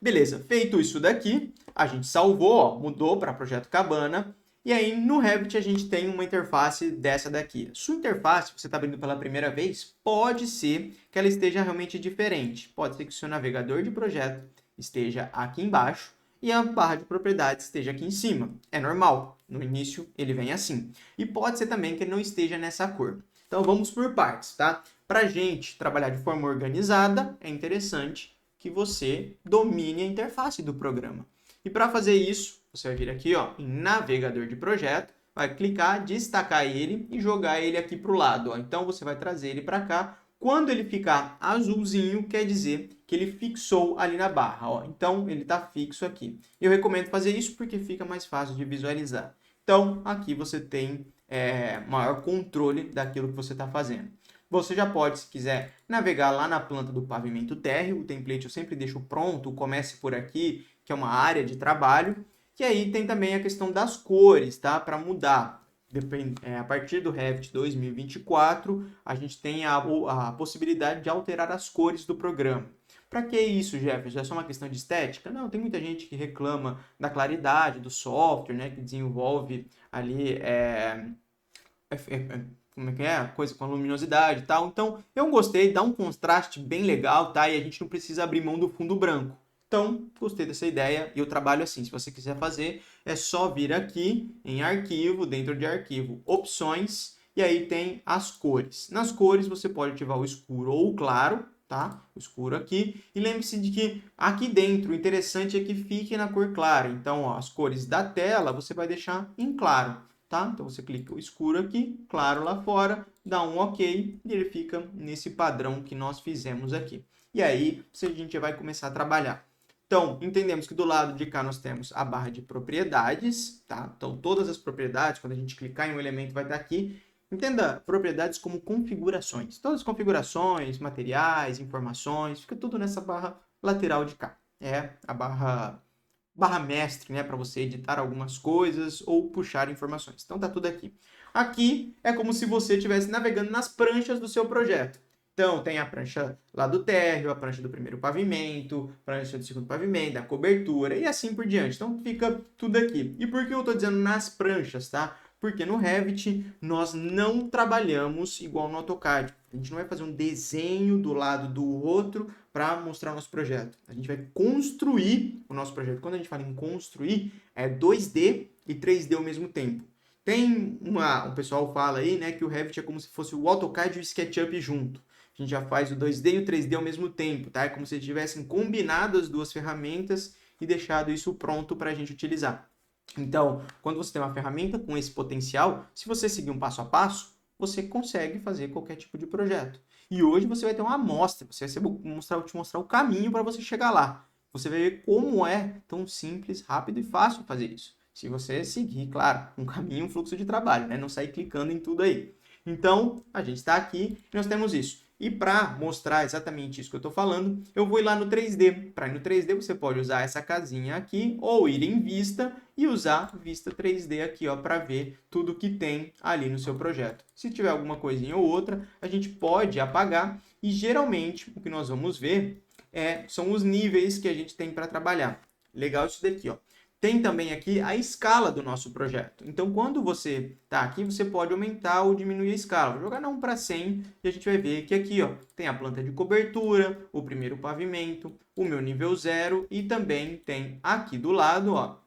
A: Beleza, feito isso daqui, a gente salvou, ó, mudou para Projeto Cabana. E aí, no Revit, a gente tem uma interface dessa daqui. Sua interface, você está abrindo pela primeira vez, pode ser que ela esteja realmente diferente. Pode ser que o seu navegador de projeto esteja aqui embaixo e a barra de propriedades esteja aqui em cima. É normal. No início, ele vem assim. E pode ser também que ele não esteja nessa cor. Então, vamos por partes, tá? Para a gente trabalhar de forma organizada, é interessante que você domine a interface do programa. E para fazer isso, você vai vir aqui, ó, em navegador de projeto, vai clicar, destacar ele e jogar ele aqui para o lado. Ó. Então, você vai trazer ele para cá. Quando ele ficar azulzinho, quer dizer que ele fixou ali na barra. Ó. Então, ele está fixo aqui. Eu recomendo fazer isso porque fica mais fácil de visualizar. Então, aqui você tem maior controle daquilo que você está fazendo. Você já pode, se quiser, navegar lá na planta do pavimento térreo. O template eu sempre deixo pronto, comece por aqui, que é uma área de trabalho. E aí tem também a questão das cores, tá? Para mudar. A partir do Revit 2024, a gente tem a possibilidade de alterar as cores do programa. Para que isso, Jefferson? É só uma questão de estética? Não, tem muita gente que reclama da claridade do software, né? Que desenvolve ali como é que é? Coisa com a luminosidade e tal. Então, eu gostei, dá um contraste bem legal, tá? E a gente não precisa abrir mão do fundo branco. Então, gostei dessa ideia e eu trabalho assim. Se você quiser fazer, é só vir aqui em arquivo, dentro de arquivo, opções, e aí tem as cores. Nas cores, você pode ativar o escuro ou o claro, tá? O escuro aqui. E lembre-se de que aqui dentro, o interessante é que fique na cor clara. Então, ó, as cores da tela, você vai deixar em claro. Tá? Então você clica o escuro aqui, claro lá fora, dá um OK e ele fica nesse padrão que nós fizemos aqui. E aí a gente vai começar a trabalhar. Então, entendemos que do lado de cá nós temos a barra de propriedades, tá? Então todas as propriedades, quando a gente clicar em um elemento vai estar aqui. Entenda propriedades como configurações. Todas as configurações, materiais, informações, fica tudo nessa barra lateral de cá. É a barra mestre, né, para você editar algumas coisas ou puxar informações. Então tá tudo aqui. Aqui é como se você estivesse navegando nas pranchas do seu projeto. Então tem a prancha lá do térreo, a prancha do primeiro pavimento, a prancha do segundo pavimento, da cobertura e assim por diante. Então fica tudo aqui. E por que eu estou dizendo nas pranchas, tá? Porque no Revit nós não trabalhamos igual no AutoCAD. A gente não vai fazer um desenho do lado do outro para mostrar o nosso projeto. A gente vai construir o nosso projeto. Quando a gente fala em construir, é 2D e 3D ao mesmo tempo. Tem o pessoal fala aí, né, que o Revit é como se fosse o AutoCAD e o SketchUp junto. A gente já faz o 2D e o 3D ao mesmo tempo, tá? É como se tivessem combinado as duas ferramentas e deixado isso pronto para a gente utilizar. Então, quando você tem uma ferramenta com esse potencial, se você seguir um passo a passo, você consegue fazer qualquer tipo de projeto. E hoje você vai ter uma amostra, te mostrar o caminho para você chegar lá. Você vai ver como é tão simples, rápido e fácil fazer isso. Se você seguir, claro, um caminho, um fluxo de trabalho, né? Não sair clicando em tudo aí. Então, a gente está aqui e nós temos isso. E para mostrar exatamente isso que eu estou falando, eu vou ir lá no 3D. Para ir no 3D, você pode usar essa casinha aqui, ou ir em Vista e usar Vista 3D aqui, ó, para ver tudo que tem ali no seu projeto. Se tiver alguma coisinha ou outra, a gente pode apagar e geralmente o que nós vamos ver são os níveis que a gente tem para trabalhar. Legal isso daqui, ó. Tem também aqui a escala do nosso projeto. Então, quando você está aqui, você pode aumentar ou diminuir a escala. Vou jogar na 1 para 100 e a gente vai ver que aqui ó, tem a planta de cobertura, o primeiro pavimento, o meu nível 0 e também tem aqui do lado ó,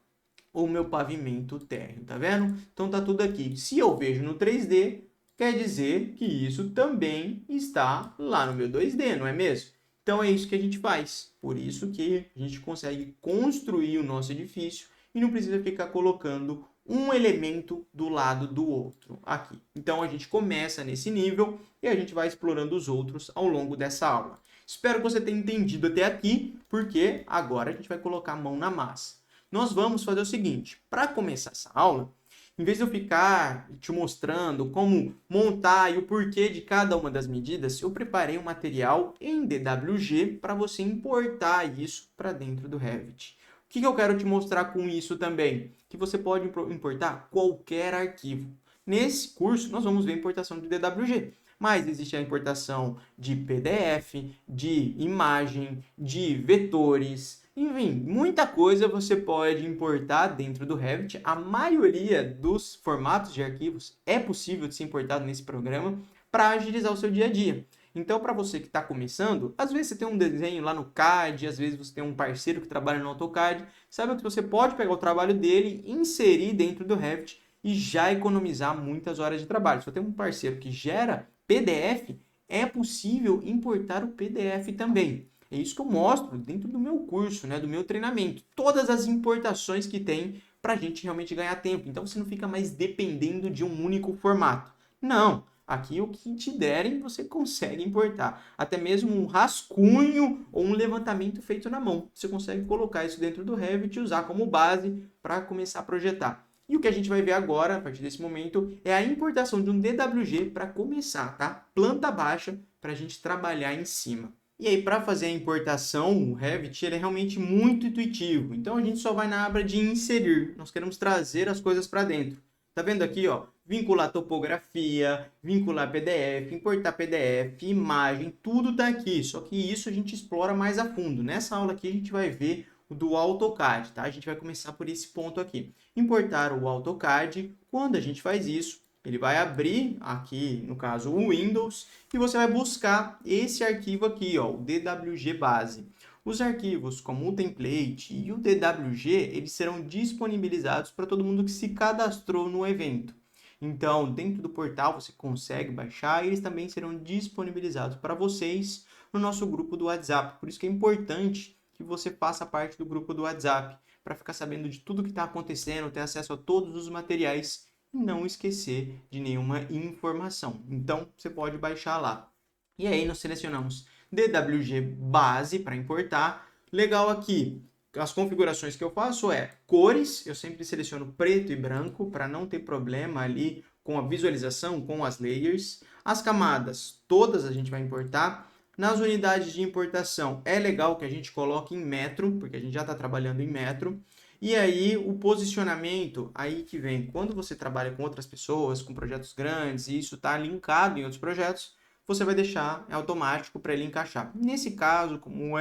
A: o meu pavimento térreo, tá vendo? Então tá tudo aqui. Se eu vejo no 3D, quer dizer que isso também está lá no meu 2D, não é mesmo? Então é isso que a gente faz. Por isso que a gente consegue construir o nosso edifício e não precisa ficar colocando um elemento do lado do outro aqui. Então a gente começa nesse nível e a gente vai explorando os outros ao longo dessa aula. Espero que você tenha entendido até aqui, porque agora a gente vai colocar a mão na massa. Nós vamos fazer o seguinte, para começar essa aula, em vez de eu ficar te mostrando como montar e o porquê de cada uma das medidas, eu preparei um material em DWG para você importar isso para dentro do Revit. O que eu quero te mostrar com isso também? Que você pode importar qualquer arquivo. Nesse curso, nós vamos ver a importação de DWG. Mas existe a importação de PDF, de imagem, de vetores, enfim, muita coisa você pode importar dentro do Revit. A maioria dos formatos de arquivos é possível de ser importado nesse programa para agilizar o seu dia a dia. Então, para você que está começando, às vezes você tem um desenho lá no CAD, às vezes você tem um parceiro que trabalha no AutoCAD, saiba que você pode pegar o trabalho dele, inserir dentro do Revit e já economizar muitas horas de trabalho. Se você tem um parceiro que gera PDF, é possível importar o PDF também. É isso que eu mostro dentro do meu curso, né, do meu treinamento. Todas as importações que tem para a gente realmente ganhar tempo. Então você não fica mais dependendo de um único formato. Não, aqui o que te derem você consegue importar. Até mesmo um rascunho ou um levantamento feito na mão. Você consegue colocar isso dentro do Revit e usar como base para começar a projetar. E o que a gente vai ver agora, a partir desse momento, é a importação de um DWG para começar, tá? Planta baixa para a gente trabalhar em cima. E aí, para fazer a importação, o Revit ele é realmente muito intuitivo. Então, a gente só vai na aba de inserir. Nós queremos trazer as coisas para dentro. Tá vendo aqui, ó? Vincular topografia, vincular PDF, importar PDF, imagem, tudo tá aqui. Só que isso a gente explora mais a fundo. Nessa aula aqui, a gente vai ver o do AutoCAD, tá? A gente vai começar por esse ponto aqui. Importar o AutoCAD. Quando a gente faz isso, ele vai abrir aqui, no caso, o Windows, e você vai buscar esse arquivo aqui, ó, o DWG base. Os arquivos como o template e o DWG, eles serão disponibilizados para todo mundo que se cadastrou no evento. Então, dentro do portal você consegue baixar e eles também serão disponibilizados para vocês no nosso grupo do WhatsApp. Por isso que é importante que você faça parte do grupo do WhatsApp, para ficar sabendo de tudo que está acontecendo, ter acesso a todos os materiais e não esquecer de nenhuma informação. Então, você pode baixar lá. E aí, nós selecionamos DWG base para importar. Legal aqui, as configurações que eu faço cores, eu sempre seleciono preto e branco para não ter problema ali com a visualização, com as layers. As camadas, todas a gente vai importar. Nas unidades de importação, é legal que a gente coloque em metro, porque a gente já está trabalhando em metro. E aí, o posicionamento, aí que vem, quando você trabalha com outras pessoas, com projetos grandes, e isso está linkado em outros projetos, você vai deixar automático para ele encaixar. Nesse caso, como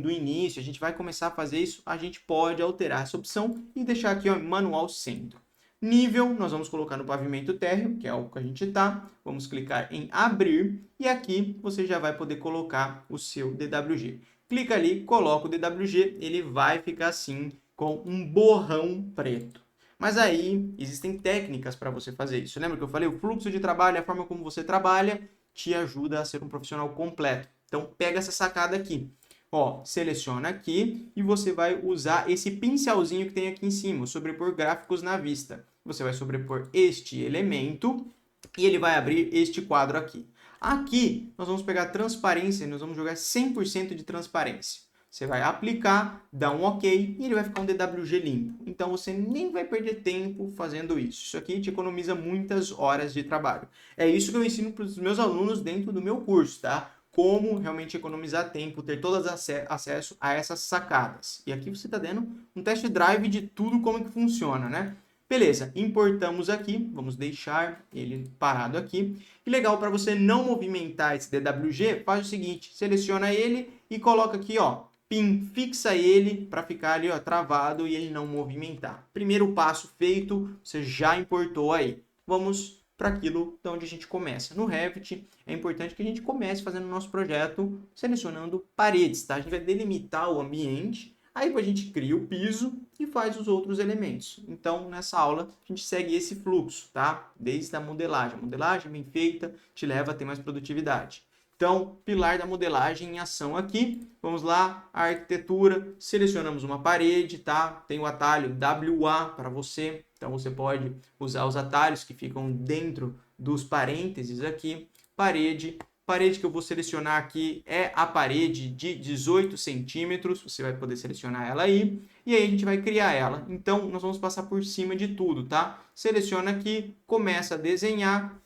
A: do início, a gente vai começar a fazer isso, a gente pode alterar essa opção e deixar aqui ó, manual centro. Nível, nós vamos colocar no pavimento térreo, que é o que a gente está. Vamos clicar em abrir e aqui você já vai poder colocar o seu DWG. Clica ali, coloca o DWG, ele vai ficar assim com um borrão preto. Mas aí existem técnicas para você fazer isso. Lembra que eu falei? O fluxo de trabalho, a forma como você trabalha, te ajuda a ser um profissional completo. Então pega essa sacada aqui. Ó, seleciona aqui e você vai usar esse pincelzinho que tem aqui em cima, sobrepor gráficos na vista. Você vai sobrepor este elemento e ele vai abrir este quadro aqui. Aqui, nós vamos pegar transparência e nós vamos jogar 100% de transparência. Você vai aplicar, dá um OK e ele vai ficar um DWG limpo. Então, você nem vai perder tempo fazendo isso. Isso aqui te economiza muitas horas de trabalho. É isso que eu ensino para os meus alunos dentro do meu curso, tá? Como realmente economizar tempo, ter todas acesso a essas sacadas. E aqui você está dando um test drive de tudo como que funciona, né? Beleza, importamos aqui, vamos deixar ele parado aqui. E legal, para você não movimentar esse DWG, faz o seguinte, seleciona ele e coloca aqui, ó, pin, fixa ele para ficar ali, ó, travado e ele não movimentar. Primeiro passo feito, você já importou aí. Vamos para aquilo de onde a gente começa. No Revit, é importante que a gente comece fazendo o nosso projeto selecionando paredes, tá? A gente vai delimitar o ambiente, aí a gente cria o piso e faz os outros elementos. Então, nessa aula, a gente segue esse fluxo, tá? Desde a modelagem. A modelagem bem feita te leva a ter mais produtividade. Então, pilar da modelagem em ação aqui. Vamos lá, a arquitetura, selecionamos uma parede, tá? Tem o atalho WA para você. Então, você pode usar os atalhos que ficam dentro dos parênteses aqui. Parede que eu vou selecionar aqui é a parede de 18 centímetros. Você vai poder selecionar ela aí. E aí, a gente vai criar ela. Então, nós vamos passar por cima de tudo, tá? Seleciona aqui, começa a desenhar.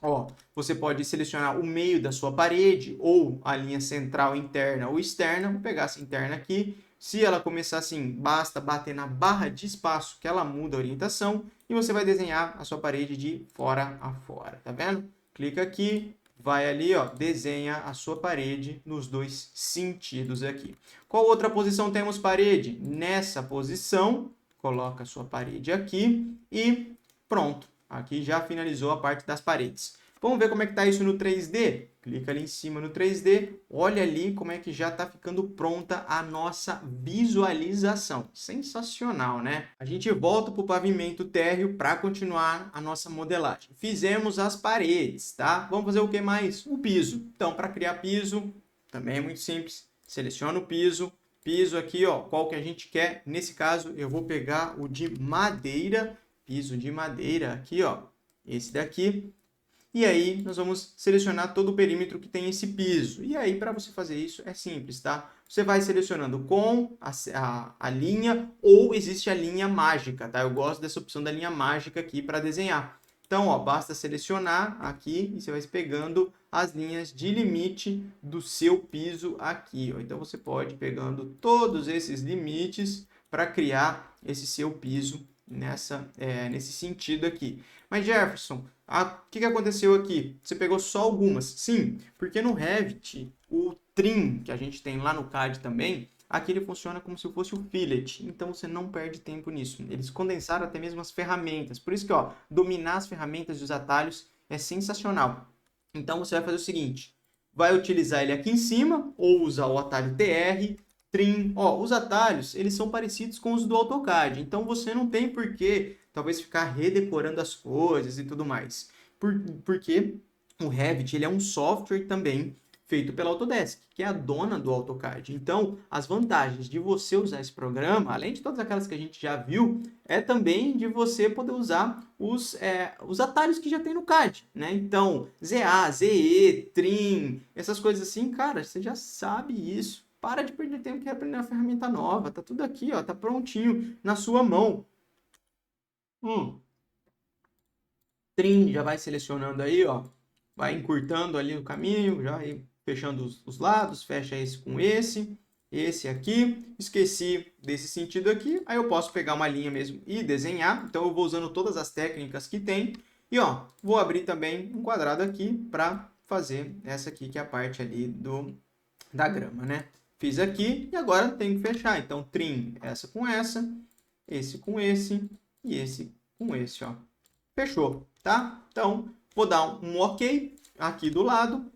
A: Ó, você pode selecionar o meio da sua parede ou a linha central interna ou externa. Vou pegar essa interna aqui. Se ela começar assim, basta bater na barra de espaço que ela muda a orientação e você vai desenhar a sua parede de fora a fora, tá vendo? Clica aqui, vai ali, ó, desenha a sua parede nos dois sentidos aqui. Qual outra posição temos parede? Nessa posição, coloca a sua parede aqui e pronto. Aqui já finalizou a parte das paredes. Vamos ver como é que está isso no 3D? Clica ali em cima no 3D, olha ali como é que já está ficando pronta a nossa visualização. Sensacional, né? A gente volta para o pavimento térreo para continuar a nossa modelagem. Fizemos as paredes, tá? Vamos fazer o que mais? O piso. Então, para criar piso, também é muito simples. Seleciona o piso. Piso aqui, ó, qual que a gente quer. Nesse caso, eu vou pegar o de madeira. Piso de madeira aqui, ó, esse daqui. E aí, nós vamos selecionar todo o perímetro que tem esse piso. E aí, para você fazer isso, é simples, tá? Você vai selecionando com a linha ou existe a linha mágica, tá? Eu gosto dessa opção da linha mágica aqui para desenhar. Então, ó, basta selecionar aqui e você vai pegando as linhas de limite do seu piso aqui, ó. Então, você pode ir pegando todos esses limites para criar esse seu piso nesse sentido aqui. Mas Jefferson, o que aconteceu aqui? Você pegou só algumas? Sim, porque no Revit, o trim que a gente tem lá no CAD também, aqui ele funciona como se fosse o fillet, então você não perde tempo nisso. Eles condensaram até mesmo as ferramentas, por isso que, ó, dominar as ferramentas e os atalhos é sensacional. Então você vai fazer o seguinte, vai utilizar ele aqui em cima, ou usar o atalho TR, trim. Ó, os atalhos, eles são parecidos com os do AutoCAD, então você não tem por que talvez ficar redecorando as coisas e tudo mais. Porque o Revit, ele é um software também feito pela Autodesk, que é a dona do AutoCAD. Então, as vantagens de você usar esse programa, além de todas aquelas que a gente já viu, é também de você poder usar os atalhos que já tem no CAD, né? Então, ZA, ZE, Trim, essas coisas assim, cara, você já sabe isso. Para de perder tempo que aprender uma ferramenta nova. Tá tudo aqui, ó, tá prontinho na sua mão. Trim, já vai selecionando aí, ó. Vai encurtando ali o caminho, já vai fechando os lados, fecha esse com esse aqui. Esqueci desse sentido aqui, aí eu posso pegar uma linha mesmo e desenhar. Então eu vou usando todas as técnicas que tem. E ó, vou abrir também um quadrado aqui para fazer essa aqui que é a parte ali da grama, né? Fiz aqui e agora tenho que fechar. Então, trim essa com essa, esse com esse e esse com esse, ó. Fechou, tá? Então, vou dar um OK aqui do lado.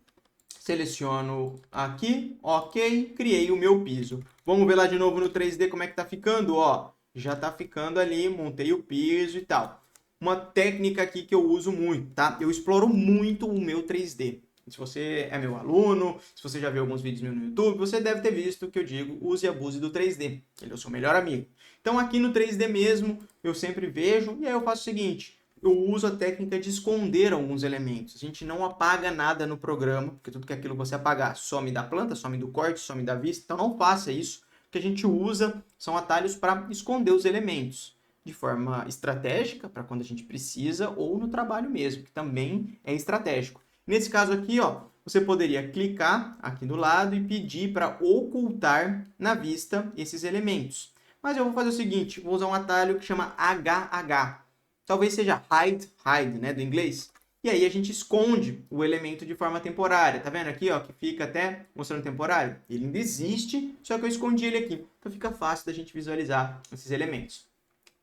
A: Seleciono aqui, OK, criei o meu piso. Vamos ver lá de novo no 3D como é que tá ficando, ó. Já tá ficando ali, montei o piso e tal. Uma técnica aqui que eu uso muito, tá? Eu exploro muito o meu 3D. Se você é meu aluno, se você já viu alguns vídeos meus no YouTube, você deve ter visto que eu digo use e abuse do 3D. Ele é o seu melhor amigo. Então aqui no 3D mesmo, eu sempre vejo e aí eu faço o seguinte, eu uso a técnica de esconder alguns elementos. A gente não apaga nada no programa, porque tudo que aquilo que você apagar some da planta, some do corte, some da vista. Então não faça isso. O que a gente usa são atalhos para esconder os elementos de forma estratégica, para quando a gente precisa, ou no trabalho mesmo, que também é estratégico. Nesse caso aqui, ó, você poderia clicar aqui do lado e pedir para ocultar na vista esses elementos. Mas eu vou fazer o seguinte, vou usar um atalho que chama HH. Talvez seja hide, né, do inglês. E aí a gente esconde o elemento de forma temporária. Tá vendo aqui, ó, que fica até mostrando temporário? Ele ainda existe, só que eu escondi ele aqui. Então fica fácil da gente visualizar esses elementos.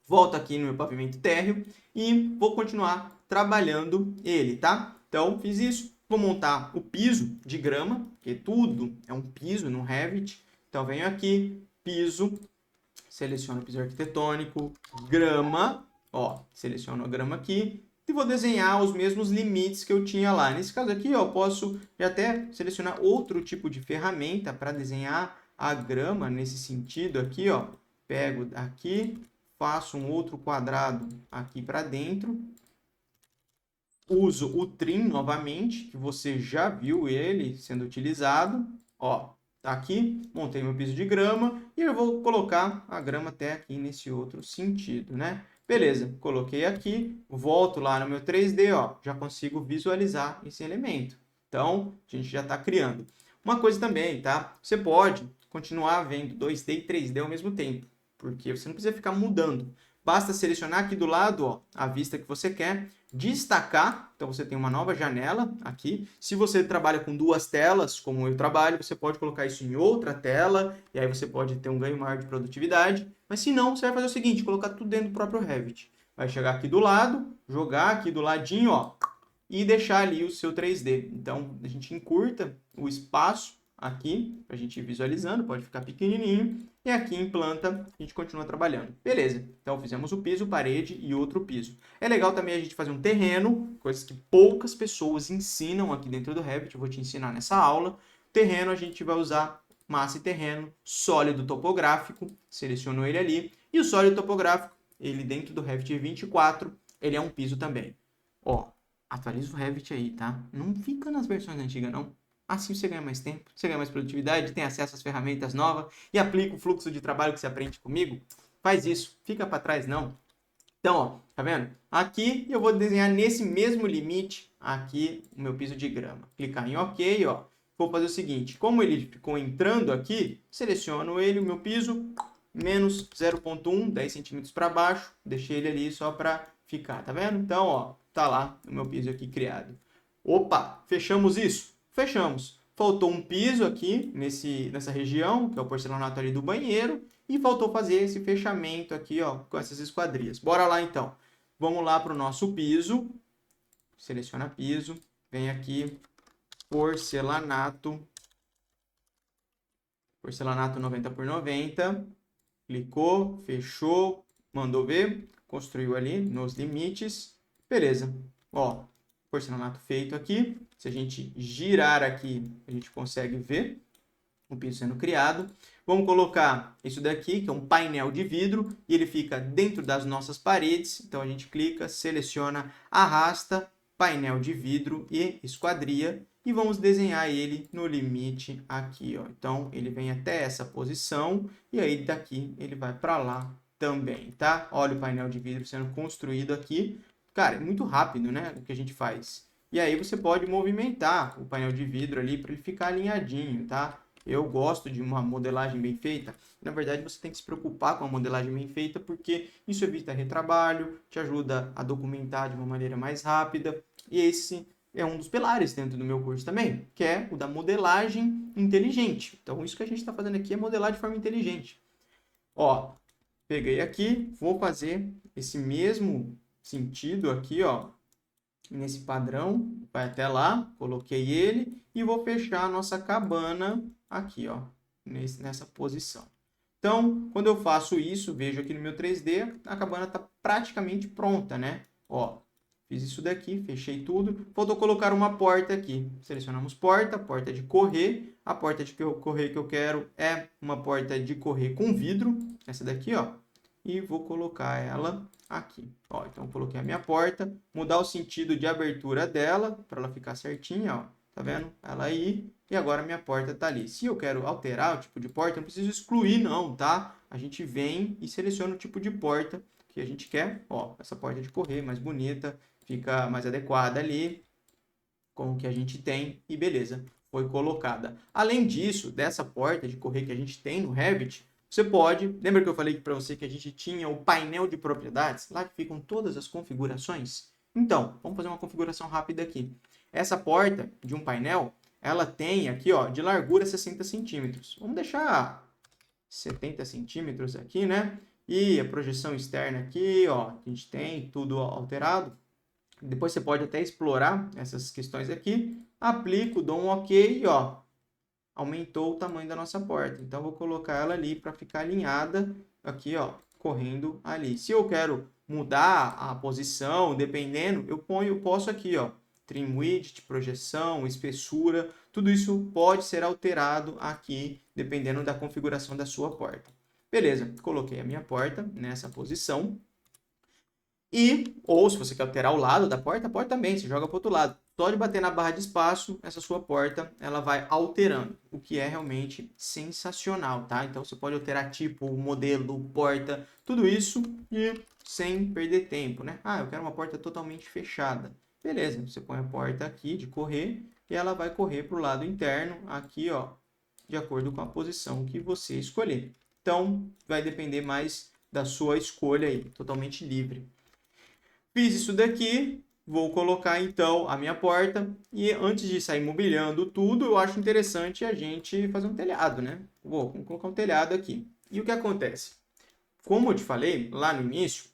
A: Volto aqui no meu pavimento térreo e vou continuar trabalhando ele, tá? Então fiz isso, vou montar o piso de grama, porque tudo é um piso no Revit. Então venho aqui, piso, seleciono o piso arquitetônico, grama, ó, seleciono a grama aqui e vou desenhar os mesmos limites que eu tinha lá. Nesse caso aqui, ó, eu posso até selecionar outro tipo de ferramenta para desenhar a grama nesse sentido aqui, ó. Pego aqui, faço um outro quadrado aqui para dentro, uso o trim novamente, que você já viu ele sendo utilizado, ó. Tá aqui, montei meu piso de grama e eu vou colocar a grama até aqui nesse outro sentido, né? Beleza, coloquei aqui, volto lá no meu 3D, ó, já consigo visualizar esse elemento. Então, a gente já está criando. Uma coisa também, tá? Você pode continuar vendo 2D e 3D ao mesmo tempo, porque você não precisa ficar mudando. Basta selecionar aqui do lado, ó, a vista que você quer, destacar, então você tem uma nova janela aqui. Se você trabalha com duas telas, como eu trabalho, você pode colocar isso em outra tela, e aí você pode ter um ganho maior de produtividade. Mas se não, você vai fazer o seguinte, colocar tudo dentro do próprio Revit. Vai chegar aqui do lado, jogar aqui do ladinho, ó, e deixar ali o seu 3D. Então, a gente encurta o espaço aqui, para a gente ir visualizando, pode ficar pequenininho. E aqui em planta, a gente continua trabalhando. Beleza, então fizemos o piso, parede e outro piso. É legal também a gente fazer um terreno, coisas que poucas pessoas ensinam aqui dentro do Revit, eu vou te ensinar nessa aula. Terreno, a gente vai usar massa e terreno, sólido topográfico, seleciono ele ali. E o sólido topográfico, ele dentro do Revit 24, ele é um piso também. Ó, atualiza o Revit aí, tá? Não fica nas versões antigas, não. Assim você ganha mais tempo, você ganha mais produtividade, tem acesso às ferramentas novas e aplica o fluxo de trabalho que você aprende comigo. Faz isso, fica para trás não. Então, ó, tá vendo? Aqui eu vou desenhar nesse mesmo limite aqui o meu piso de grama. Clicar em OK, ó. Vou fazer o seguinte, como ele ficou entrando aqui, seleciono ele, o meu piso, menos 0,1, 10 centímetros para baixo, deixei ele ali só para ficar, tá vendo? Então, ó, tá lá o meu piso aqui criado. Opa, fechamos isso? Fechamos. Faltou um piso aqui nessa região, que é o porcelanato ali do banheiro, e faltou fazer esse fechamento aqui, ó, com essas esquadrias. Bora lá então. Vamos lá para o nosso piso. Seleciona piso, vem aqui, porcelanato 90 por 90. Clicou, fechou, mandou ver, construiu ali nos limites. Beleza. Ó, porcelanato feito aqui. Se a gente girar aqui, a gente consegue ver o piso sendo criado. Vamos colocar isso daqui, que é um painel de vidro, e ele fica dentro das nossas paredes. Então, a gente clica, seleciona, arrasta, painel de vidro e esquadria, e vamos desenhar ele no limite aqui, ó. Então, ele vem até essa posição, e aí daqui ele vai para lá também, tá? Olha o painel de vidro sendo construído aqui. Cara, é muito rápido, né, o que a gente faz. E aí você pode movimentar o painel de vidro ali para ele ficar alinhadinho, tá? Eu gosto de uma modelagem bem feita. Na verdade, você tem que se preocupar com a modelagem bem feita, porque isso evita retrabalho, te ajuda a documentar de uma maneira mais rápida. E esse é um dos pilares dentro do meu curso também, que é o da modelagem inteligente. Então, isso que a gente está fazendo aqui é modelar de forma inteligente. Ó, peguei aqui, vou fazer esse mesmo sentido aqui, ó, nesse padrão, vai até lá, coloquei ele e vou fechar a nossa cabana aqui, ó, nessa posição. Então, quando eu faço isso, vejo aqui no meu 3D, a cabana está praticamente pronta, né? Ó, fiz isso daqui, fechei tudo, faltou colocar uma porta aqui. Selecionamos porta, porta de correr. A porta de correr que eu quero é uma porta de correr com vidro, essa daqui, ó. e vou colocar ela aqui. Ó, então eu coloquei a minha porta, mudar o sentido de abertura dela para ela ficar certinha, ó. Tá vendo? Ela aí, e agora a minha porta tá ali. Se eu quero alterar o tipo de porta, eu não preciso excluir não, tá? A gente vem e seleciona o tipo de porta que a gente quer. Ó, essa porta de correr mais bonita, fica mais adequada ali com o que a gente tem e beleza, foi colocada. Além disso, dessa porta de correr que a gente tem no Revit, você pode, lembra que eu falei para você que a gente tinha o painel de propriedades, lá que ficam todas as configurações? Então, vamos fazer uma configuração rápida aqui. Essa porta de um painel, ela tem aqui, ó, de largura 60 centímetros. Vamos deixar 70 centímetros aqui, né? E a projeção externa aqui, ó, a gente tem tudo alterado. Depois você pode até explorar essas questões aqui. Aplico, dou um OK e, ó, aumentou o tamanho da nossa porta. Então, vou colocar ela ali para ficar alinhada aqui, ó, correndo ali. Se eu quero mudar a posição, dependendo, eu posso aqui, ó, trim width, projeção, espessura, tudo isso pode ser alterado aqui, dependendo da configuração da sua porta. Beleza, coloquei a minha porta nessa posição. Ou se você quer alterar o lado da porta, pode também, você joga para o outro lado. Só de bater na barra de espaço, essa sua porta, ela vai alterando, o que é realmente sensacional, tá? Então, você pode alterar tipo, modelo, porta, tudo isso e sem perder tempo, né? Ah, eu quero uma porta totalmente fechada. Beleza, você põe a porta aqui de correr e ela vai correr para o lado interno, aqui, ó, de acordo com a posição que você escolher. Então, vai depender mais da sua escolha aí, totalmente livre. Fiz isso daqui, vou colocar então a minha porta e antes de sair mobiliando tudo, eu acho interessante a gente fazer um telhado, né? Vamos colocar um telhado aqui. E o que acontece? Como eu te falei lá no início,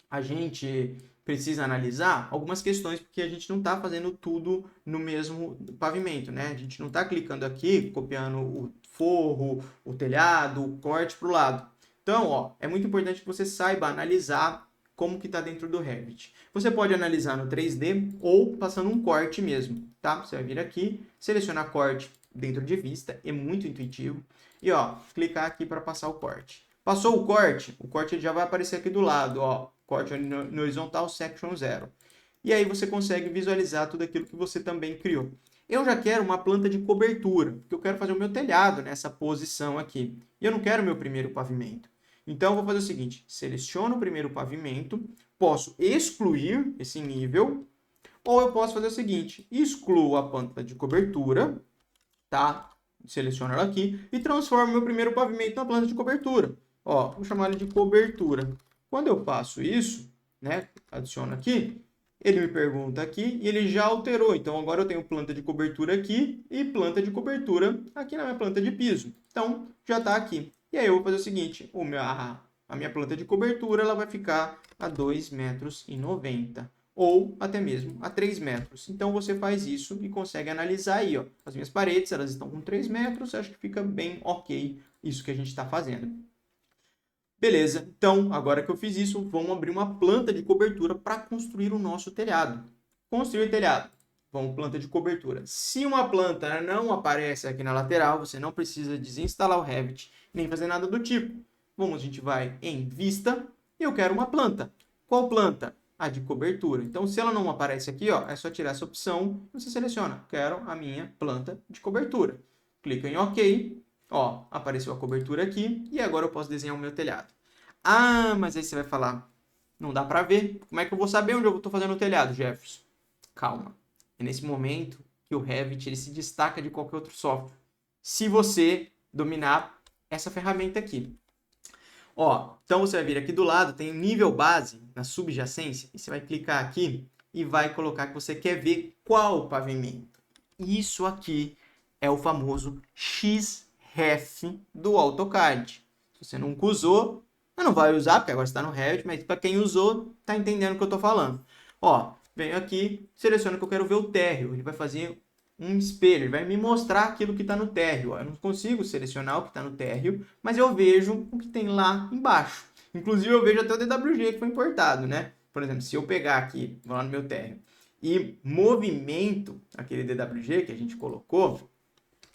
A: a gente precisa analisar algumas questões porque a gente não está fazendo tudo no mesmo pavimento, né? A gente não está clicando aqui, copiando o forro, o telhado, o corte para o lado. Então, ó, é muito importante que você saiba analisar como que está dentro do Revit. Você pode analisar no 3D ou passando um corte mesmo, tá? Você vai vir aqui, selecionar corte dentro de vista, é muito intuitivo. E ó, clicar aqui para passar o corte. Passou o corte já vai aparecer aqui do lado, ó, corte no horizontal, section 0. E aí você consegue visualizar tudo aquilo que você também criou. Eu já quero uma planta de cobertura, porque eu quero fazer o meu telhado nessa posição aqui. E eu não quero o meu primeiro pavimento. Então, eu vou fazer o seguinte, seleciono o primeiro pavimento, posso excluir esse nível, ou eu posso fazer o seguinte, excluo a planta de cobertura, tá? Seleciono ela aqui e transformo meu primeiro pavimento na planta de cobertura. Ó, vou chamar ele de cobertura. Quando eu faço isso, né, adiciono aqui, ele me pergunta aqui e ele já alterou. Então, agora eu tenho planta de cobertura aqui e planta de cobertura aqui na minha planta de piso. Então, já está aqui. E aí eu vou fazer o seguinte, a minha planta de cobertura ela vai ficar a 2,90 metros ou até mesmo a 3 metros. Então você faz isso e consegue analisar aí, ó. As minhas paredes elas estão com 3 metros, acho que fica bem ok isso que a gente está fazendo. Beleza, então agora que eu fiz isso, vamos abrir uma planta de cobertura para construir o nosso telhado. Construir o telhado. Vamos, planta de cobertura. Se uma planta não aparece aqui na lateral, você não precisa desinstalar o Revit, nem fazer nada do tipo. Vamos, a gente vai em vista e eu quero uma planta. Qual planta? A de cobertura. Então, se ela não aparece aqui, ó, é só tirar essa opção e você seleciona. Quero a minha planta de cobertura. Clica em OK. Ó, apareceu a cobertura aqui e agora eu posso desenhar o meu telhado. Ah, mas aí você vai falar, não dá para ver. Como é que eu vou saber onde eu estou fazendo o telhado, Jefferson? Calma. É nesse momento que o Revit ele se destaca de qualquer outro software. Se você dominar essa ferramenta aqui. Ó, então você vai vir aqui do lado, tem nível base na subjacência, e você vai clicar aqui e vai colocar que você quer ver qual pavimento. Isso aqui é o famoso XREF do AutoCAD. Se você nunca usou, não vai usar, porque agora está no Revit, mas para quem usou, está entendendo o que eu estou falando. Ó, venho aqui, seleciono que eu quero ver o térreo. Ele vai fazer um espelho, ele vai me mostrar aquilo que está no térreo. Eu não consigo selecionar o que está no térreo, mas eu vejo o que tem lá embaixo. Inclusive, eu vejo até o DWG que foi importado, né? Por exemplo, se eu pegar aqui, vou lá no meu térreo, e movimento aquele DWG que a gente colocou,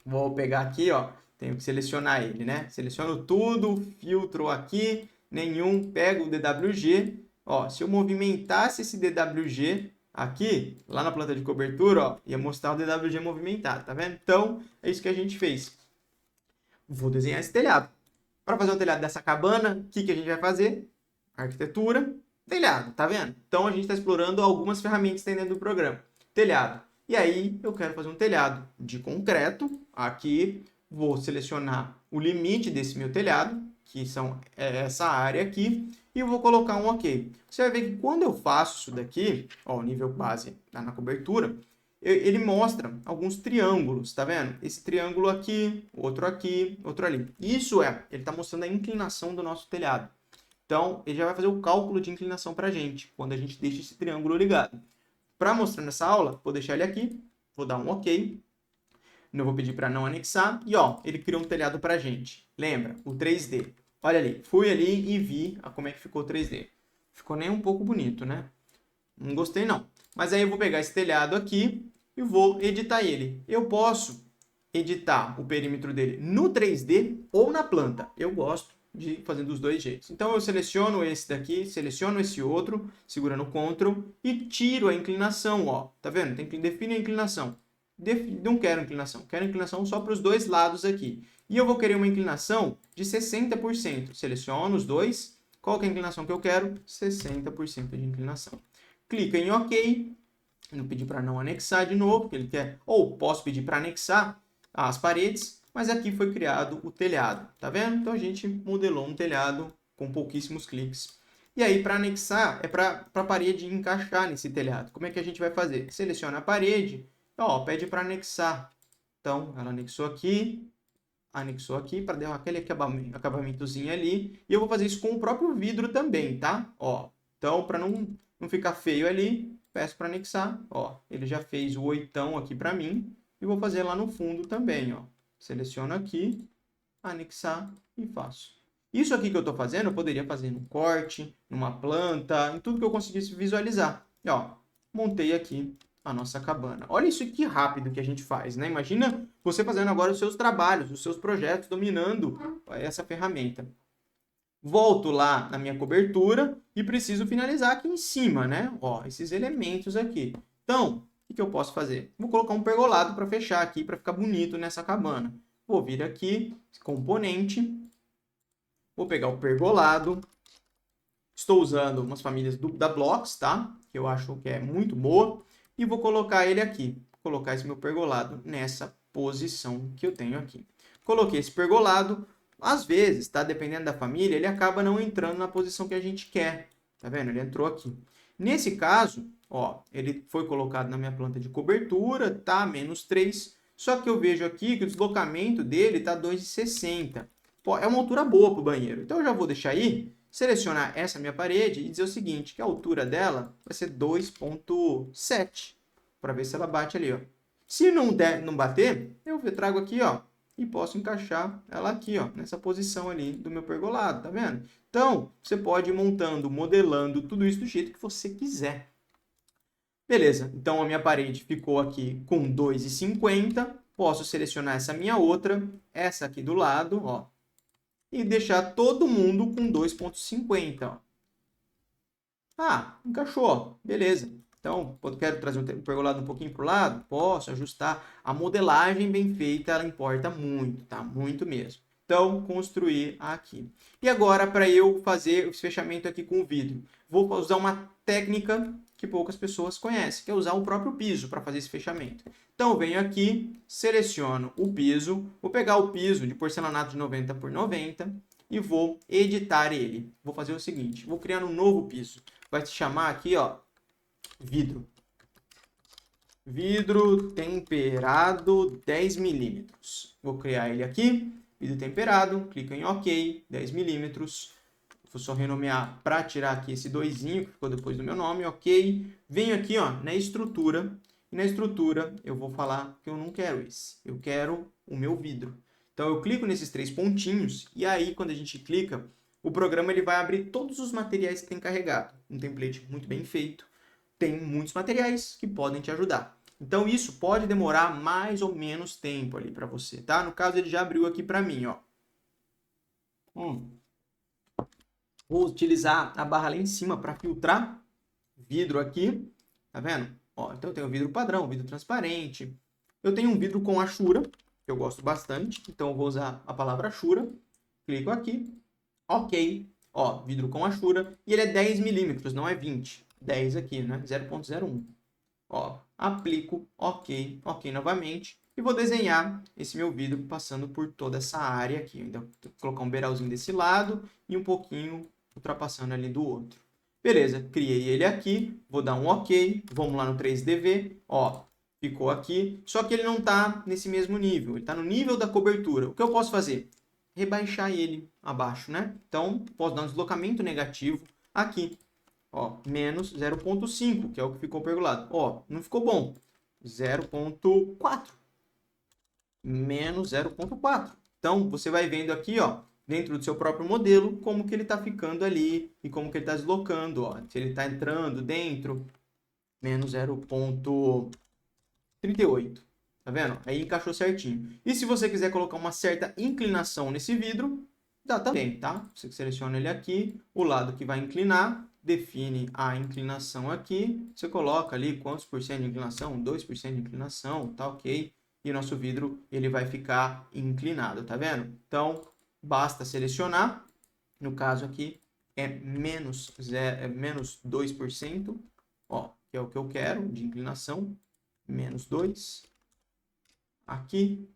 A: vou pegar aqui, ó, tenho que selecionar ele, né? Seleciono tudo, filtro aqui, nenhum, pega o DWG, ó, se eu movimentasse esse DWG aqui, lá na planta de cobertura, ó, ia mostrar o DWG movimentado, tá vendo? Então, é isso que a gente fez. Vou desenhar esse telhado. Para fazer um telhado dessa cabana, o que a gente vai fazer? Arquitetura, telhado, tá vendo? Então, a gente está explorando algumas ferramentas que tem dentro do programa. Telhado. E aí, eu quero fazer um telhado de concreto. Aqui, vou selecionar o limite desse meu telhado, que são essa área aqui, e eu vou colocar um OK. Você vai ver que quando eu faço isso daqui, ó, o nível base tá na cobertura, ele mostra alguns triângulos, tá vendo? Esse triângulo aqui, outro ali. Isso ele está mostrando a inclinação do nosso telhado. Então, ele já vai fazer o cálculo de inclinação para a gente, quando a gente deixa esse triângulo ligado. Para mostrar nessa aula, vou deixar ele aqui, vou dar um OK. Não vou pedir para não anexar. E ó, ele criou um telhado para a gente. Lembra? O 3D. Olha ali, fui ali e vi como é que ficou o 3D. Ficou nem um pouco bonito, né? Não gostei não. Mas aí eu vou pegar esse telhado aqui e vou editar ele. Eu posso editar o perímetro dele no 3D ou na planta. Eu gosto de fazer dos dois jeitos. Então eu seleciono esse daqui, seleciono esse outro, segurando o Ctrl e tiro a inclinação, ó. Tá vendo? Tem que definir a inclinação. Não quero inclinação, quero inclinação só para os dois lados aqui. E eu vou querer uma inclinação de 60%. Seleciono os dois. Qual que é a inclinação que eu quero? 60% de inclinação. Clica em OK. Não pedi para não anexar de novo, porque ele quer. Ou posso pedir para anexar as paredes, mas aqui foi criado o telhado. Tá vendo? Então a gente modelou um telhado com pouquíssimos cliques. E aí, para anexar, é para a parede encaixar nesse telhado. Como é que a gente vai fazer? Seleciona a parede. Ó, pede para anexar. Então, ela anexou aqui para dar aquele acabamentozinho ali. E eu vou fazer isso com o próprio vidro também, tá? Ó, então, para não ficar feio ali, peço para anexar. Ó, ele já fez o 8 aqui para mim. E vou fazer lá no fundo também, ó. Seleciono aqui, anexar e faço. Isso aqui que eu estou fazendo, eu poderia fazer num corte, numa planta, em tudo que eu conseguisse visualizar. E, ó, montei aqui a nossa cabana. Olha isso que rápido que a gente faz, né? Imagina você fazendo agora os seus trabalhos, os seus projetos, dominando essa ferramenta. Volto lá na minha cobertura e preciso finalizar aqui em cima, né? Ó, esses elementos aqui. Então, o que eu posso fazer? Vou colocar um pergolado para fechar aqui, para ficar bonito nessa cabana. Vou vir aqui, componente, vou pegar o pergolado. Estou usando umas famílias da Blocks, tá? Que eu acho que é muito boa. E vou colocar ele aqui. Vou colocar esse meu pergolado nessa posição que eu tenho aqui. Coloquei esse pergolado. Às vezes, tá? Dependendo da família, ele acaba não entrando na posição que a gente quer. Tá vendo? Ele entrou aqui. Nesse caso, ó, ele foi colocado na minha planta de cobertura, tá? -3. Só que eu vejo aqui que o deslocamento dele tá 2,60. É uma altura boa para o banheiro. Então, eu já vou deixar aí, selecionar essa minha parede e dizer o seguinte, que a altura dela vai ser 2,7, para ver se ela bate ali, ó. Se não bater, eu trago aqui, ó, e posso encaixar ela aqui, ó, nessa posição ali do meu pergolado, tá vendo? Então, você pode ir montando, modelando tudo isso do jeito que você quiser. Beleza, então a minha parede ficou aqui com 2,50, posso selecionar essa minha outra, essa aqui do lado, ó, e deixar todo mundo com 2,50. Ah, encaixou, beleza. Então, quando quero trazer o pergolado um pouquinho para o lado, posso ajustar. A modelagem bem feita, ela importa muito, tá? Muito mesmo. Então, construir aqui. E agora, para eu fazer o fechamento aqui com o vidro, vou usar uma técnica que poucas pessoas conhecem, que é usar o próprio piso para fazer esse fechamento. Então, eu venho aqui, seleciono o piso, vou pegar o piso de porcelanato de 90 por 90 e vou editar ele. Vou fazer o seguinte, vou criar um novo piso. Vai se chamar aqui, ó, vidro. Vidro temperado 10 milímetros. Vou criar ele aqui, vidro temperado, clica em OK, 10 milímetros. Vou só renomear para tirar aqui esse doisinho que ficou depois do meu nome, OK. Venho aqui, ó, na estrutura. E na estrutura eu vou falar que eu não quero esse. Eu quero o meu vidro. Então eu clico nesses 3 pontinhos e aí quando a gente clica, o programa ele vai abrir todos os materiais que tem carregado. Um template muito bem feito. Tem muitos materiais que podem te ajudar. Então isso pode demorar mais ou menos tempo ali para você, tá? No caso ele já abriu aqui para mim, ó. Vou utilizar a barra lá em cima para filtrar vidro aqui, tá vendo? Ó, então eu tenho vidro padrão, vidro transparente. Eu tenho um vidro com achura, que eu gosto bastante, então eu vou usar a palavra achura. Clico aqui, ok. Ó, vidro com achura, e ele é 10 milímetros, não é 20. 10 aqui, né? 0,01. Ó, aplico, ok, ok novamente. E vou desenhar esse meu vidro passando por toda essa área aqui. Então, vou colocar um beiralzinho desse lado e um pouquinho ultrapassando ali do outro. Beleza, criei ele aqui, vou dar um ok, vamos lá no 3DV, ó, ficou aqui, só que ele não está nesse mesmo nível, ele está no nível da cobertura. O que eu posso fazer? Rebaixar ele abaixo, né? Então, posso dar um deslocamento negativo aqui, ó, menos 0,5, que é o que ficou pergolado. Ó, não ficou bom, 0,4, menos 0,4. Então, você vai vendo aqui, ó, dentro do seu próprio modelo, como que ele está ficando ali e como que ele está deslocando, ó. Se ele está entrando dentro, menos 0,38. Tá vendo? Aí encaixou certinho. E se você quiser colocar uma certa inclinação nesse vidro, dá também, tá? Você seleciona ele aqui, o lado que vai inclinar, define a inclinação aqui, você coloca ali quantos por cento de inclinação, 2% de inclinação, tá ok? E o nosso vidro, ele vai ficar inclinado, tá vendo? Então, basta selecionar, no caso aqui é menos 2%, ó, que é o que eu quero de inclinação, menos 2, aqui,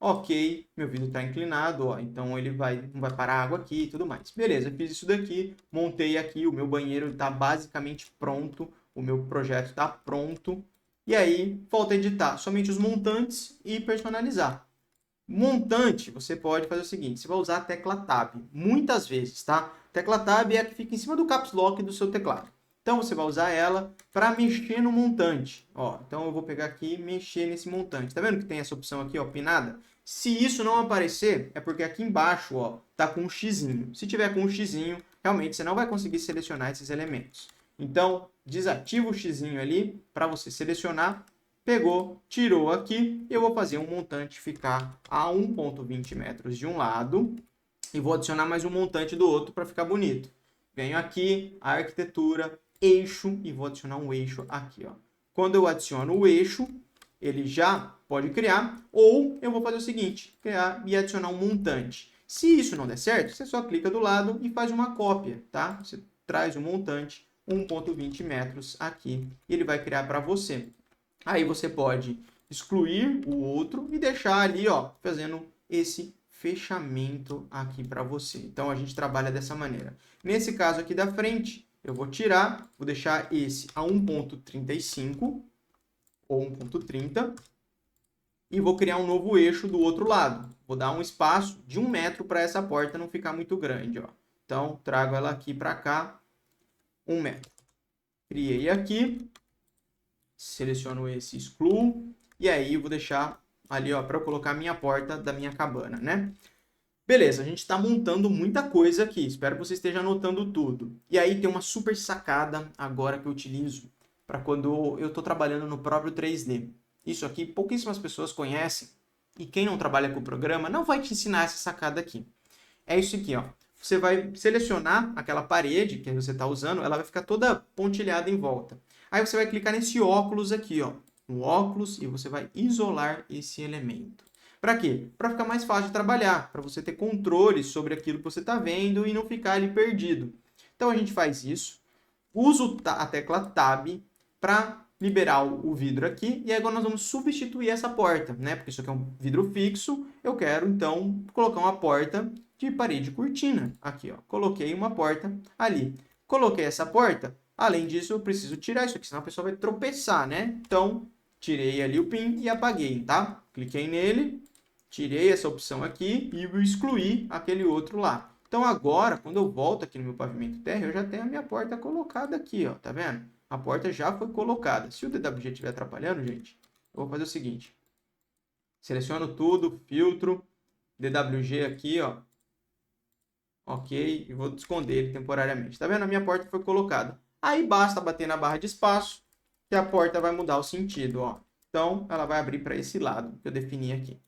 A: ok, meu vidro está inclinado, ó, então ele não vai parar água aqui e tudo mais. Beleza, fiz isso daqui, montei aqui, o meu banheiro está basicamente pronto, o meu projeto está pronto, e aí falta editar somente os montantes e personalizar. Montante, você pode fazer o seguinte, você vai usar a tecla Tab, muitas vezes, tá? A tecla Tab é a que fica em cima do Caps Lock do seu teclado. Então, você vai usar ela para mexer no montante. Ó, então, eu vou pegar aqui e mexer nesse montante. Tá vendo que tem essa opção aqui, ó, pinada? Se isso não aparecer, é porque aqui embaixo, ó, tá com um xizinho. Se tiver com um xizinho, realmente você não vai conseguir selecionar esses elementos. Então, desativa o xizinho ali para você selecionar. Pegou, tirou aqui, eu vou fazer um montante ficar a 1,20 metros de um lado e vou adicionar mais um montante do outro para ficar bonito. Venho aqui, a arquitetura, eixo e vou adicionar um eixo aqui, ó. Quando eu adiciono o eixo, ele já pode criar, ou eu vou fazer o seguinte, criar e adicionar um montante. Se isso não der certo, você só clica do lado e faz uma cópia, tá? Você traz o montante 1,20 metros aqui e ele vai criar para você. Aí você pode excluir o outro e deixar ali, ó, fazendo esse fechamento aqui para você. Então, a gente trabalha dessa maneira. Nesse caso aqui da frente, eu vou tirar, vou deixar esse a 1,35 ou 1,30 e vou criar um novo eixo do outro lado. Vou dar um espaço de 1 metro para essa porta não ficar muito grande, ó. Então, trago ela aqui para cá, 1 metro. Criei aqui. Seleciono esse, excluo, e aí vou deixar ali, ó, para eu colocar a minha porta da minha cabana, né? Beleza, a gente está montando muita coisa aqui, espero que você esteja anotando tudo. E aí tem uma super sacada agora que eu utilizo para quando eu estou trabalhando no próprio 3D. Isso aqui pouquíssimas pessoas conhecem, e quem não trabalha com o programa não vai te ensinar essa sacada aqui. É isso aqui, ó. Você vai selecionar aquela parede que você está usando, ela vai ficar toda pontilhada em volta. Aí você vai clicar nesse óculos aqui, ó, no óculos, e você vai isolar esse elemento. Para quê? Para ficar mais fácil de trabalhar, para você ter controle sobre aquilo que você está vendo e não ficar ali perdido. Então a gente faz isso, uso a tecla Tab para liberar o vidro aqui, e agora nós vamos substituir essa porta, né? Porque isso aqui é um vidro fixo, eu quero então colocar uma porta de parede cortina. Aqui, ó, coloquei uma porta ali. Coloquei essa porta. Além disso, eu preciso tirar isso aqui, senão a pessoa vai tropeçar, né? Então, tirei ali o pin e apaguei, tá? Cliquei nele, tirei essa opção aqui e excluí aquele outro lá. Então, agora, quando eu volto aqui no meu pavimento terra, eu já tenho a minha porta colocada aqui, ó, tá vendo? A porta já foi colocada. Se o DWG estiver atrapalhando, gente, eu vou fazer o seguinte. Seleciono tudo, filtro, DWG aqui, ó. Ok, e vou esconder ele temporariamente. Tá vendo? A minha porta foi colocada. Aí basta bater na barra de espaço que a porta vai mudar o sentido, ó. Então, ela vai abrir para esse lado que eu defini aqui.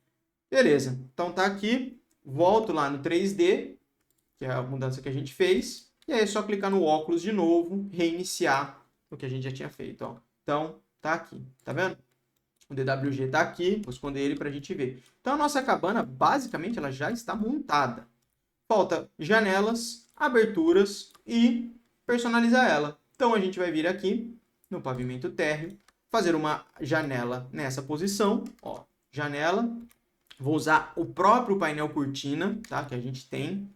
A: Beleza. Então, tá aqui. Volto lá no 3D. que é a mudança que a gente fez. E aí é só clicar no óculos de novo, reiniciar o que a gente já tinha feito, ó. Então, tá aqui, tá vendo? O DWG tá aqui, vou esconder ele para a gente ver. Então, a nossa cabana, basicamente, ela já está montada. Falta janelas, aberturas e personalizar ela. Então, a gente vai vir aqui no pavimento térreo, fazer uma janela nessa posição, ó, janela. Vou usar o próprio painel cortina, tá? Que a gente tem.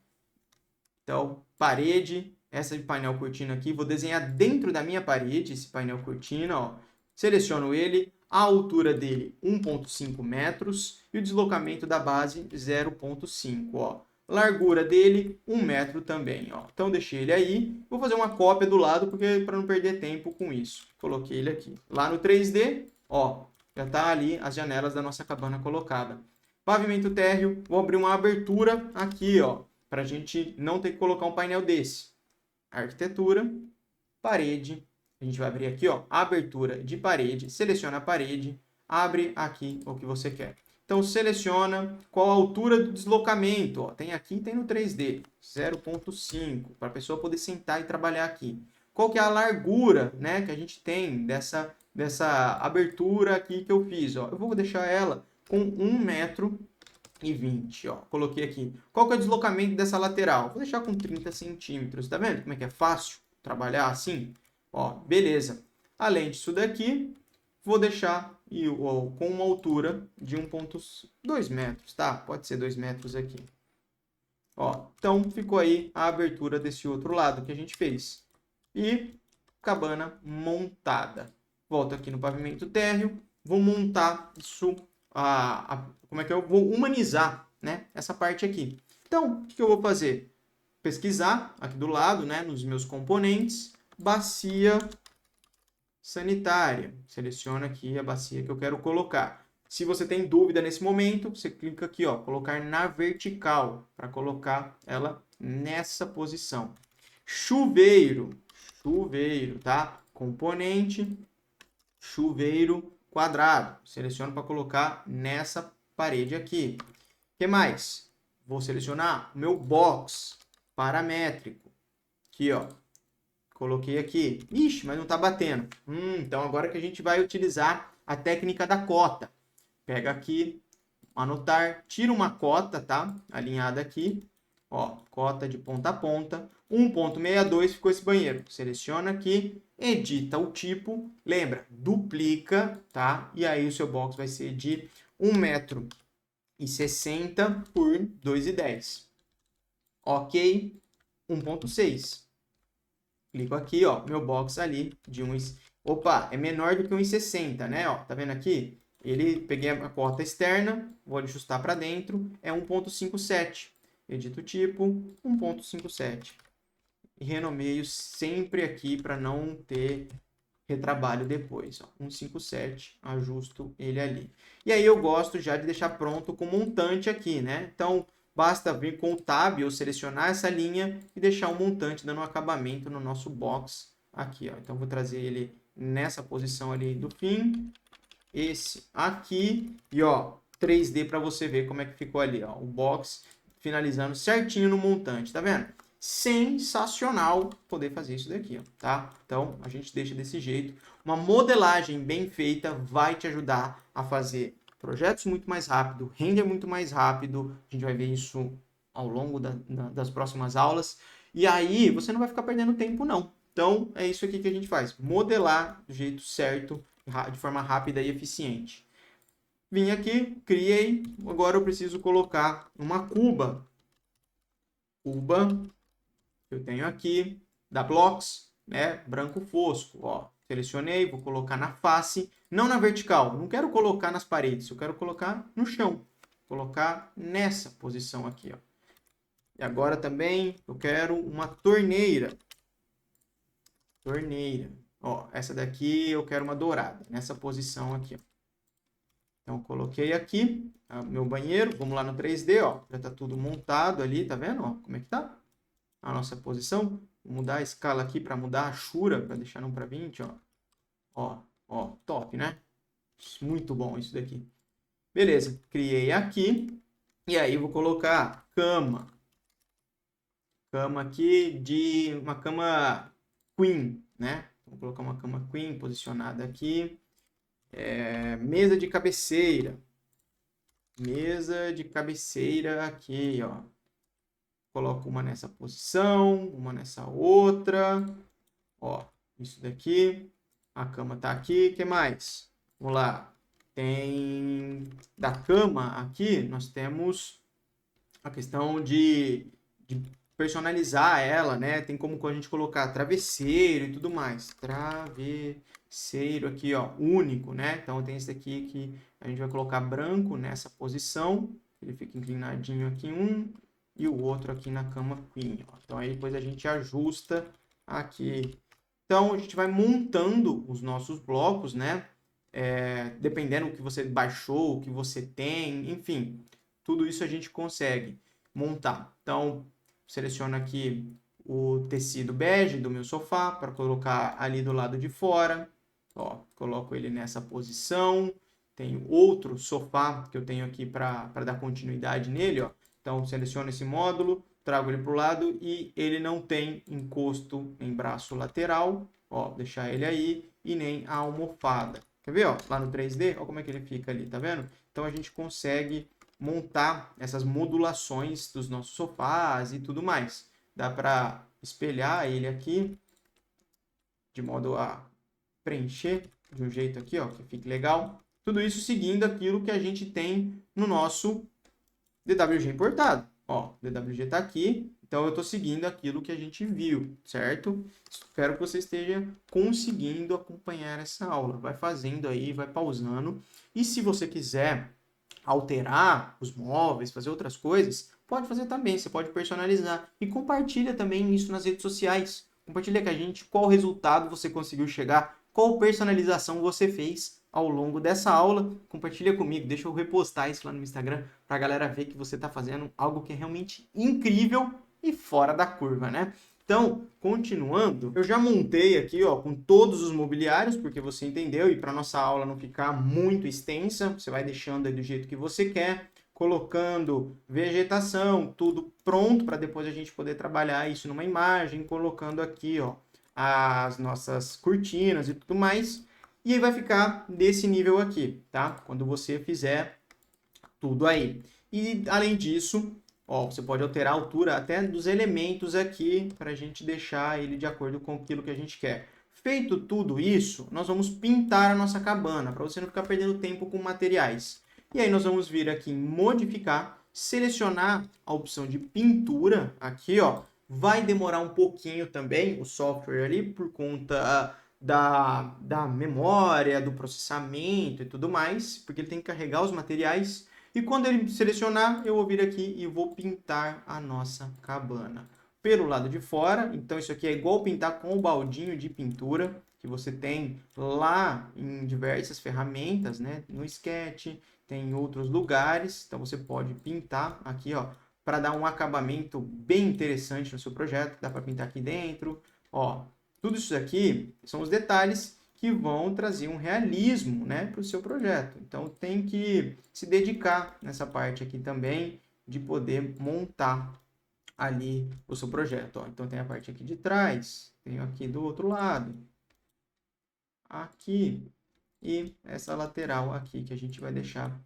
A: Então, parede, essa de painel cortina aqui, vou desenhar dentro da minha parede esse painel cortina, ó. Seleciono ele, a altura dele 1,5 metros e o deslocamento da base 0,5, ó. Largura dele 1 metro também, ó. Então deixei ele aí, vou fazer uma cópia do lado porque para não perder tempo com isso. Coloquei ele aqui. Lá no 3D, ó, já tá ali as janelas da nossa cabana colocada. Pavimento térreo, vou abrir uma abertura aqui, ó, para a gente não ter que colocar um painel desse. Arquitetura, parede, a gente vai abrir aqui, ó, abertura de parede, seleciona a parede, abre aqui o que você quer. Então, seleciona qual a altura do deslocamento, ó, tem aqui, tem no 3D, 0,5, para a pessoa poder sentar e trabalhar aqui. Qual que é a largura, né, que a gente tem dessa abertura aqui que eu fiz, ó. Eu vou deixar ela com 1,20 m, ó. Coloquei aqui. Qual que é o deslocamento dessa lateral? Vou deixar com 30 centímetros. Tá vendo como é que é fácil trabalhar assim? Ó, beleza. Além disso daqui, vou deixar com uma altura de 1,2 metros, tá? Pode ser 2 metros aqui. Ó, então ficou aí a abertura desse outro lado que a gente fez. E cabana montada. Volto aqui no pavimento térreo. Vou montar isso. Como é que eu vou humanizar, né, essa parte aqui. Então, o que eu vou fazer? Pesquisar aqui do lado, né, nos meus componentes, bacia sanitária. Seleciona aqui a bacia que eu quero colocar. Se você tem dúvida nesse momento, você clica aqui, ó, colocar na vertical, para colocar ela nessa posição. Chuveiro, tá? Componente, chuveiro quadrado. Seleciono para colocar nessa parede aqui. O que mais? Vou selecionar o meu box paramétrico. Aqui, ó. Coloquei aqui. Ixi, mas não está batendo. Então agora que a gente vai utilizar a técnica da cota. Pega aqui, anotar, tira uma cota, tá? Alinhada aqui. Ó, cota de ponta a ponta. 1,62 ficou esse banheiro. Seleciona aqui, edita o tipo, lembra, duplica, tá? E aí o seu box vai ser de 1,60 m por 2,10. Ok, 1,6. Clico aqui, ó, meu box ali de 1. Opa, é menor do que 1,60, né? Ó, tá vendo aqui? Peguei a cota externa, vou ajustar para dentro, é 1,57. Edito o tipo, 1,57. E renomeio sempre aqui para não ter retrabalho depois. 1,57, ajusto ele ali. E aí eu gosto já de deixar pronto com montante aqui, né? Então, basta vir com o Tab ou selecionar essa linha e deixar um montante dando um acabamento no nosso box aqui, ó. Então, vou trazer ele nessa posição ali do fim. Esse aqui. E, ó, 3D para você ver como é que ficou ali, ó. O box finalizando certinho no montante, tá vendo? Sensacional poder fazer isso daqui, ó, tá? Então, a gente deixa desse jeito. Uma modelagem bem feita vai te ajudar a fazer projetos muito mais rápido, render muito mais rápido. A gente vai ver isso ao longo das próximas aulas. E aí, você não vai ficar perdendo tempo, não. Então, é isso aqui que a gente faz. Modelar do jeito certo, de forma rápida e eficiente. Vim aqui, criei. Agora eu preciso colocar uma cuba. Cuba que eu tenho aqui, da Blocks, né? Branco fosco, ó. Selecionei, vou colocar na face, não na vertical. Não quero colocar nas paredes, eu quero colocar no chão. Colocar nessa posição aqui, ó. E agora também eu quero uma torneira. Torneira. Ó, essa daqui eu quero uma dourada, nessa posição aqui, ó. Então, coloquei aqui meu banheiro. Vamos lá no 3D, ó. Já tá tudo montado ali, tá vendo? Ó, como é que tá a nossa posição? Vou mudar a escala aqui para mudar a achura, para deixar não para 20, ó. Ó, top, né? Muito bom isso daqui. Beleza, criei aqui. E aí, vou colocar cama. cama aqui de uma cama queen, né? Vou colocar uma cama queen posicionada aqui. Mesa de cabeceira. Mesa de cabeceira aqui, ó. Coloco uma nessa posição, uma nessa outra. Ó, isso daqui. A cama tá aqui. O que mais? Vamos lá. Tem da cama aqui, nós temos a questão de personalizar ela, né? Tem como a gente colocar travesseiro e tudo mais. Travesseiro aqui, ó, único, né? Então tem esse daqui que a gente vai colocar branco nessa posição. Ele fica inclinadinho aqui e o outro aqui na cama queen, ó. Então aí depois a gente ajusta aqui. Então a gente vai montando os nossos blocos, né? Dependendo do que você baixou, o que você tem, enfim, tudo isso a gente consegue montar. Então, seleciono aqui o tecido bege do meu sofá para colocar ali do lado de fora. Ó, coloco ele nessa posição. Tenho outro sofá que eu tenho aqui para dar continuidade nele, ó. Então, seleciono esse módulo, trago ele para o lado e ele não tem encosto em braço lateral. Ó, deixar ele aí e nem a almofada. Quer ver, ó? Lá no 3D, ó como é que ele fica ali, tá vendo? Então a gente consegue montar essas modulações dos nossos sofás e tudo mais. Dá para espelhar ele aqui de modo a preencher de um jeito aqui, ó, que fique legal. Tudo isso seguindo aquilo que a gente tem no nosso DWG importado. Ó, o DWG tá aqui, então eu estou seguindo aquilo que a gente viu, certo? Espero que você esteja conseguindo acompanhar essa aula. Vai fazendo aí, vai pausando. E se você quiser alterar os móveis, fazer outras coisas, pode fazer também. Você pode personalizar. E compartilha também isso nas redes sociais. Compartilha com a gente qual resultado você conseguiu chegar, qual personalização você fez ao longo dessa aula. Compartilha comigo, deixa eu repostar isso lá no Instagram para a galera ver que você está fazendo algo que é realmente incrível e fora da curva, né? Então, continuando, eu já montei aqui, ó, com todos os mobiliários, porque você entendeu, e para nossa aula não ficar muito extensa, você vai deixando aí do jeito que você quer, colocando vegetação, tudo pronto para depois a gente poder trabalhar isso numa imagem, colocando aqui, ó, as nossas cortinas e tudo mais. E aí vai ficar desse nível aqui, tá? Quando você fizer tudo aí. E além disso, ó, você pode alterar a altura até dos elementos aqui para a gente deixar ele de acordo com aquilo que a gente quer. Feito tudo isso, nós vamos pintar a nossa cabana para você não ficar perdendo tempo com materiais. E aí nós vamos vir aqui em modificar, selecionar a opção de pintura aqui, ó. Vai demorar um pouquinho também o software ali por conta da memória, do processamento e tudo mais, porque ele tem que carregar os materiais. E quando ele selecionar, eu vou vir aqui e vou pintar a nossa cabana. Pelo lado de fora, então isso aqui é igual pintar com o baldinho de pintura, que você tem lá em diversas ferramentas, né? No Sketch, tem em outros lugares, então você pode pintar aqui, ó, para dar um acabamento bem interessante no seu projeto. Dá para pintar aqui dentro, ó. Tudo isso aqui são os detalhes que vão trazer um realismo, né, para o seu projeto. Então, tem que se dedicar nessa parte aqui também de poder montar ali o seu projeto. Ó. Então, tem a parte aqui de trás, tenho aqui do outro lado, aqui e essa lateral aqui que a gente vai deixar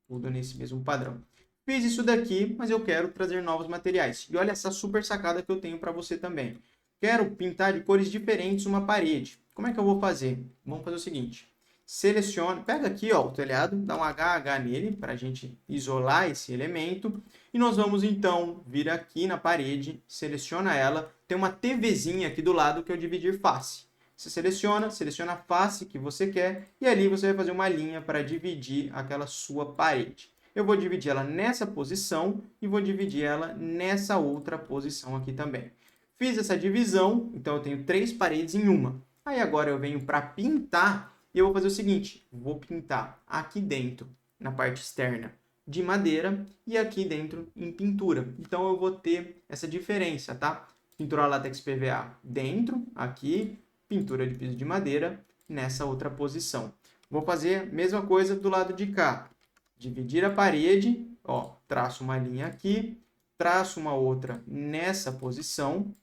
A: tudo nesse mesmo padrão. Fiz isso daqui, mas eu quero trazer novos materiais. E olha essa super sacada que eu tenho para você também. Quero pintar de cores diferentes uma parede. Como é que eu vou fazer? Vamos fazer o seguinte. Seleciona, pega aqui, ó, o telhado, dá um HH nele para a gente isolar esse elemento. E nós vamos então vir aqui na parede, seleciona ela. Tem uma TVzinha aqui do lado que é o dividir face. Você seleciona a face que você quer e ali você vai fazer uma linha para dividir aquela sua parede. Eu vou dividir ela nessa posição e vou dividir ela nessa outra posição aqui também. Fiz essa divisão, então eu tenho 3 paredes em uma. Aí agora eu venho para pintar e eu vou fazer o seguinte, vou pintar aqui dentro, na parte externa, de madeira e aqui dentro em pintura. Então eu vou ter essa diferença, tá? Pintura látex PVA dentro, aqui, pintura de piso de madeira nessa outra posição. Vou fazer a mesma coisa do lado de cá. Dividir a parede, ó, traço uma linha aqui, traço uma outra nessa posição,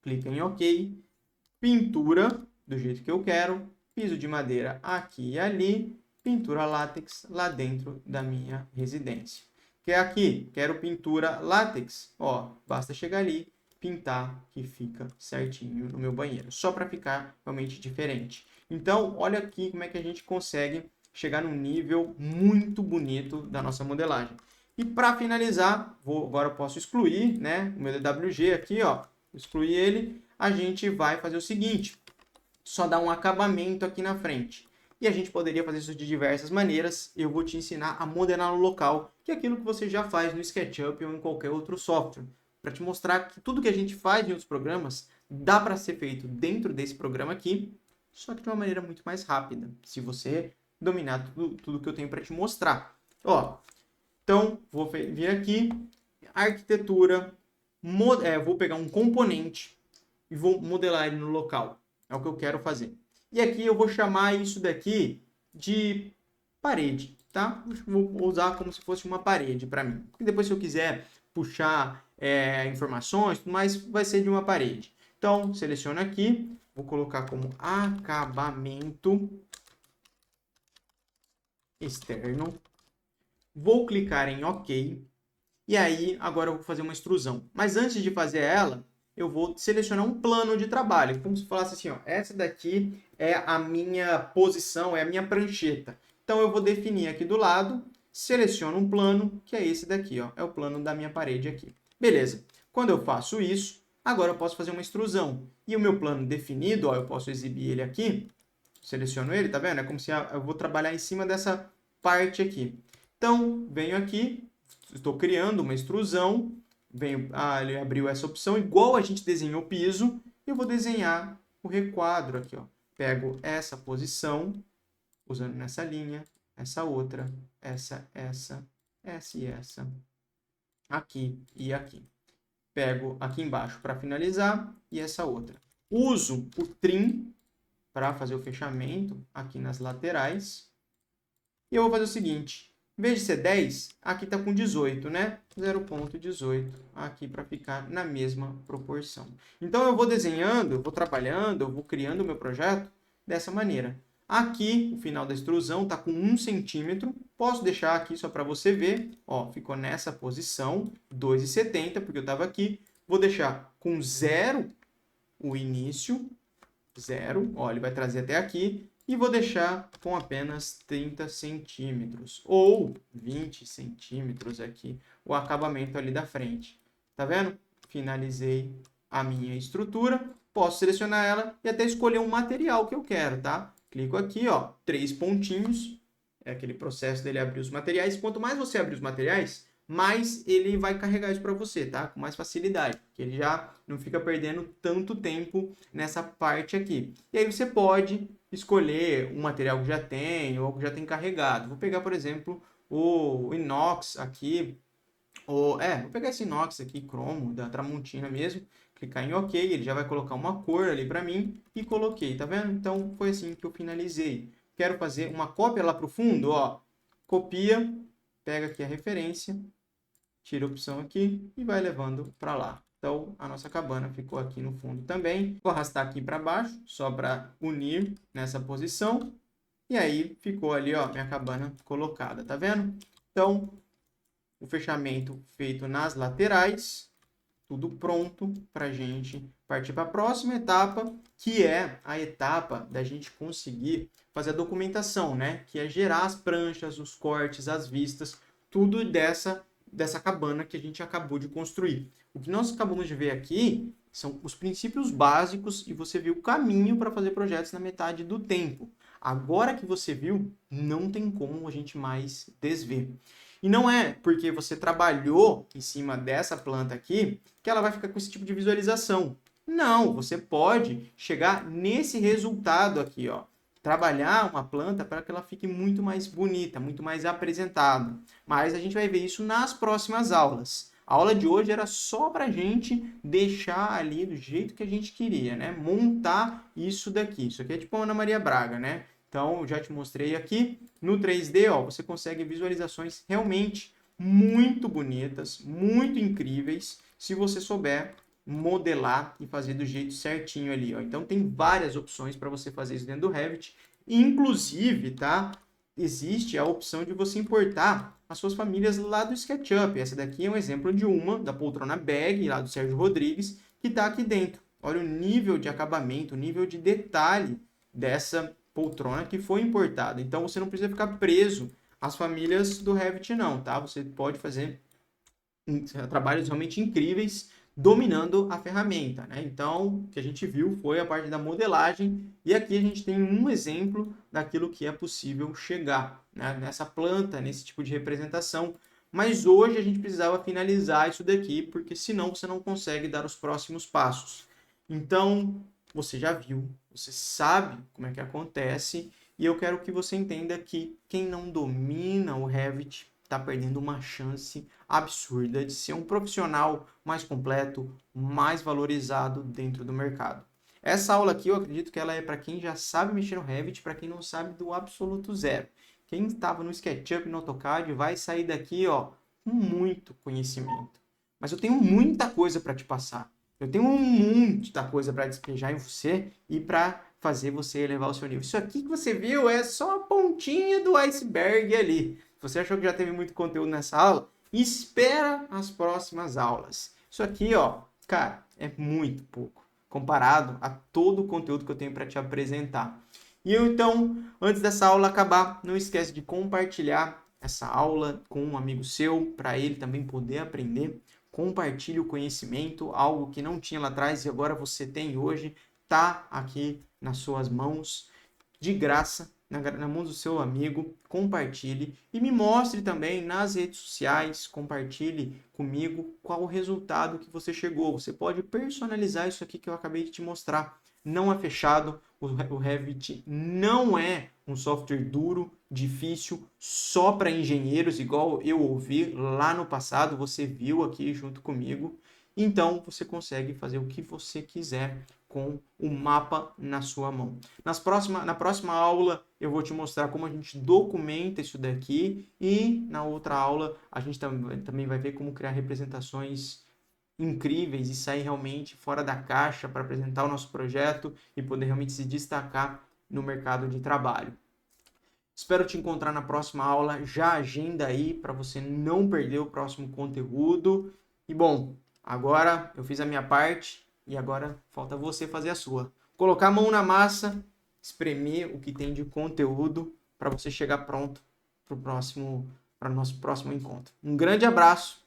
A: clica em OK, pintura do jeito que eu quero, piso de madeira aqui e ali, pintura látex lá dentro da minha residência. Que é aqui, quero pintura látex, ó, basta chegar ali, pintar que fica certinho no meu banheiro, só para ficar realmente diferente. Então, olha aqui como é que a gente consegue chegar num nível muito bonito da nossa modelagem. E para finalizar, agora eu posso excluir, né, o meu DWG aqui, ó, excluir ele, a gente vai fazer o seguinte, só dar um acabamento aqui na frente. E a gente poderia fazer isso de diversas maneiras. Eu vou te ensinar a modelar no local, que é aquilo que você já faz no SketchUp ou em qualquer outro software. Para te mostrar que tudo que a gente faz em outros programas dá para ser feito dentro desse programa aqui, só que de uma maneira muito mais rápida, se você dominar tudo que eu tenho para te mostrar. Ó, então, vou vir aqui, arquitetura, vou pegar um componente e vou modelar ele no local. É o que eu quero fazer. E aqui eu vou chamar isso daqui de parede, tá? Vou usar como se fosse uma parede para mim. E depois, se eu quiser puxar informações, tudo mais, vai ser de uma parede. Então, seleciono aqui, vou colocar como acabamento externo. Vou clicar em OK. E aí, agora eu vou fazer uma extrusão. Mas antes de fazer ela, eu vou selecionar um plano de trabalho. Como se falasse assim, ó, essa daqui é a minha posição, é a minha prancheta. Então, eu vou definir aqui do lado, seleciono um plano, que é esse daqui, ó, é o plano da minha parede aqui. Beleza. Quando eu faço isso, agora eu posso fazer uma extrusão. E o meu plano definido, ó, eu posso exibir ele aqui, seleciono ele, tá vendo? É como se eu vou trabalhar em cima dessa parte aqui. Então, venho aqui, estou criando uma extrusão, ele abriu essa opção, igual a gente desenhou o piso, eu vou desenhar o requadro aqui, ó. Pego essa posição, usando nessa linha, essa outra, essa e essa, aqui e aqui. Pego aqui embaixo para finalizar e essa outra. Uso o trim para fazer o fechamento aqui nas laterais. E eu vou fazer o seguinte, em vez de ser 10, aqui está com 18, né? 0,18 aqui para ficar na mesma proporção. Então, eu vou desenhando, eu vou trabalhando, eu vou criando o meu projeto dessa maneira. Aqui, o final da extrusão está com 1 centímetro. Posso deixar aqui só para você ver. Ó, ficou nessa posição, 2,70, porque eu estava aqui. Vou deixar com 0 o início, 0. Ó, ele vai trazer até aqui. E vou deixar com apenas 30 centímetros ou 20 centímetros aqui o acabamento ali da frente. Tá vendo? Finalizei a minha estrutura. Posso selecionar ela e até escolher um material que eu quero, tá? Clico aqui, ó, 3 pontinhos. É aquele processo dele abrir os materiais. Quanto mais você abrir os materiais, mais ele vai carregar isso para você, tá? Com mais facilidade, porque ele já não fica perdendo tanto tempo nessa parte aqui. E aí você pode escolher um material que já tem ou que já tem carregado. Vou pegar, por exemplo, o inox aqui. Vou pegar esse inox aqui, cromo, da Tramontina mesmo. Clicar em OK, ele já vai colocar uma cor ali para mim e coloquei, tá vendo? Então, foi assim que eu finalizei. Quero fazer uma cópia lá para o fundo, ó. Copia, pega aqui a referência, tira a opção aqui e vai levando para lá. Então, a nossa cabana ficou aqui no fundo também. Vou arrastar aqui para baixo, só para unir nessa posição. E aí, ficou ali, ó, minha cabana colocada, tá vendo? Então, o fechamento feito nas laterais, tudo pronto para a gente partir para a próxima etapa, que é a etapa da gente conseguir fazer a documentação, né? Que é gerar as pranchas, os cortes, as vistas, tudo dessa cabana que a gente acabou de construir. O que nós acabamos de ver aqui são os princípios básicos e você viu o caminho para fazer projetos na metade do tempo. Agora que você viu, não tem como a gente mais desver. E não é porque você trabalhou em cima dessa planta aqui que ela vai ficar com esse tipo de visualização. Não, você pode chegar nesse resultado aqui, ó. Trabalhar uma planta para que ela fique muito mais bonita, muito mais apresentada. Mas a gente vai ver isso nas próximas aulas. A aula de hoje era só para a gente deixar ali do jeito que a gente queria, né? Montar isso daqui. Isso aqui é tipo a Ana Maria Braga, né? Então, eu já te mostrei aqui. No 3D, ó, você consegue visualizações realmente muito bonitas, muito incríveis, se você souber modelar e fazer do jeito certinho ali, ó. Então tem várias opções para você fazer isso dentro do Revit, inclusive, tá? Existe a opção de você importar as suas famílias lá do SketchUp. Essa daqui é um exemplo de uma, da poltrona bag, lá do Sérgio Rodrigues, que está aqui dentro. Olha o nível de acabamento, o nível de detalhe dessa poltrona que foi importada. Então você não precisa ficar preso às famílias do Revit não, tá? Você pode fazer trabalhos realmente incríveis dominando a ferramenta, né? Então, o que a gente viu foi a parte da modelagem e aqui a gente tem um exemplo daquilo que é possível chegar, né? Nessa planta, nesse tipo de representação. Mas hoje a gente precisava finalizar isso daqui, porque senão você não consegue dar os próximos passos. Então, você já viu, você sabe como é que acontece, e eu quero que você entenda que quem não domina o Revit está perdendo uma chance absurda de ser um profissional mais completo, mais valorizado dentro do mercado. Essa aula aqui eu acredito que ela é para quem já sabe mexer no Revit, para quem não sabe do absoluto zero. Quem estava no SketchUp e no AutoCAD vai sair daqui, ó, com muito conhecimento. Mas eu tenho muita coisa para te passar. Eu tenho muita coisa para despejar em você e para fazer você elevar o seu nível. Isso aqui que você viu é só a pontinha do iceberg ali. Se você achou que já teve muito conteúdo nessa aula, espera as próximas aulas. Isso aqui, ó, cara, é muito pouco comparado a todo o conteúdo que eu tenho para te apresentar. E eu, então, antes dessa aula acabar, não esquece de compartilhar essa aula com um amigo seu, para ele também poder aprender. Compartilhe o conhecimento, algo que não tinha lá atrás e agora você tem hoje, tá aqui nas suas mãos, de graça, na mão do seu amigo. Compartilhe e me mostre também nas redes sociais, compartilhe comigo qual o resultado que você chegou. Você pode personalizar isso aqui que eu acabei de te mostrar. Não é fechado, o Revit não é um software duro, difícil, só para engenheiros, igual eu ouvi lá no passado, você viu aqui junto comigo. Então, você consegue fazer o que você quiser com o mapa na sua mão. Na próxima aula, eu vou te mostrar como a gente documenta isso daqui e na outra aula, a gente também vai ver como criar representações incríveis e sair realmente fora da caixa para apresentar o nosso projeto e poder realmente se destacar no mercado de trabalho. Espero te encontrar na próxima aula. Já agenda aí para você não perder o próximo conteúdo. E bom, agora eu fiz a minha parte e agora falta você fazer a sua. Colocar a mão na massa, espremer o que tem de conteúdo para você chegar pronto para o nosso próximo encontro. Um grande abraço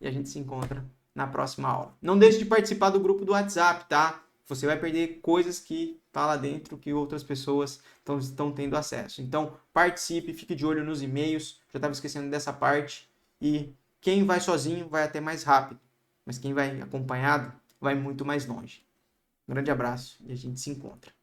A: e a gente se encontra na próxima aula. Não deixe de participar do grupo do WhatsApp, tá? Você vai perder coisas que tá lá dentro que outras pessoas estão tendo acesso. Então, participe, fique de olho nos e-mails. Já estava esquecendo dessa parte. E quem vai sozinho vai até mais rápido. Mas quem vai acompanhado vai muito mais longe. Um grande abraço e a gente se encontra.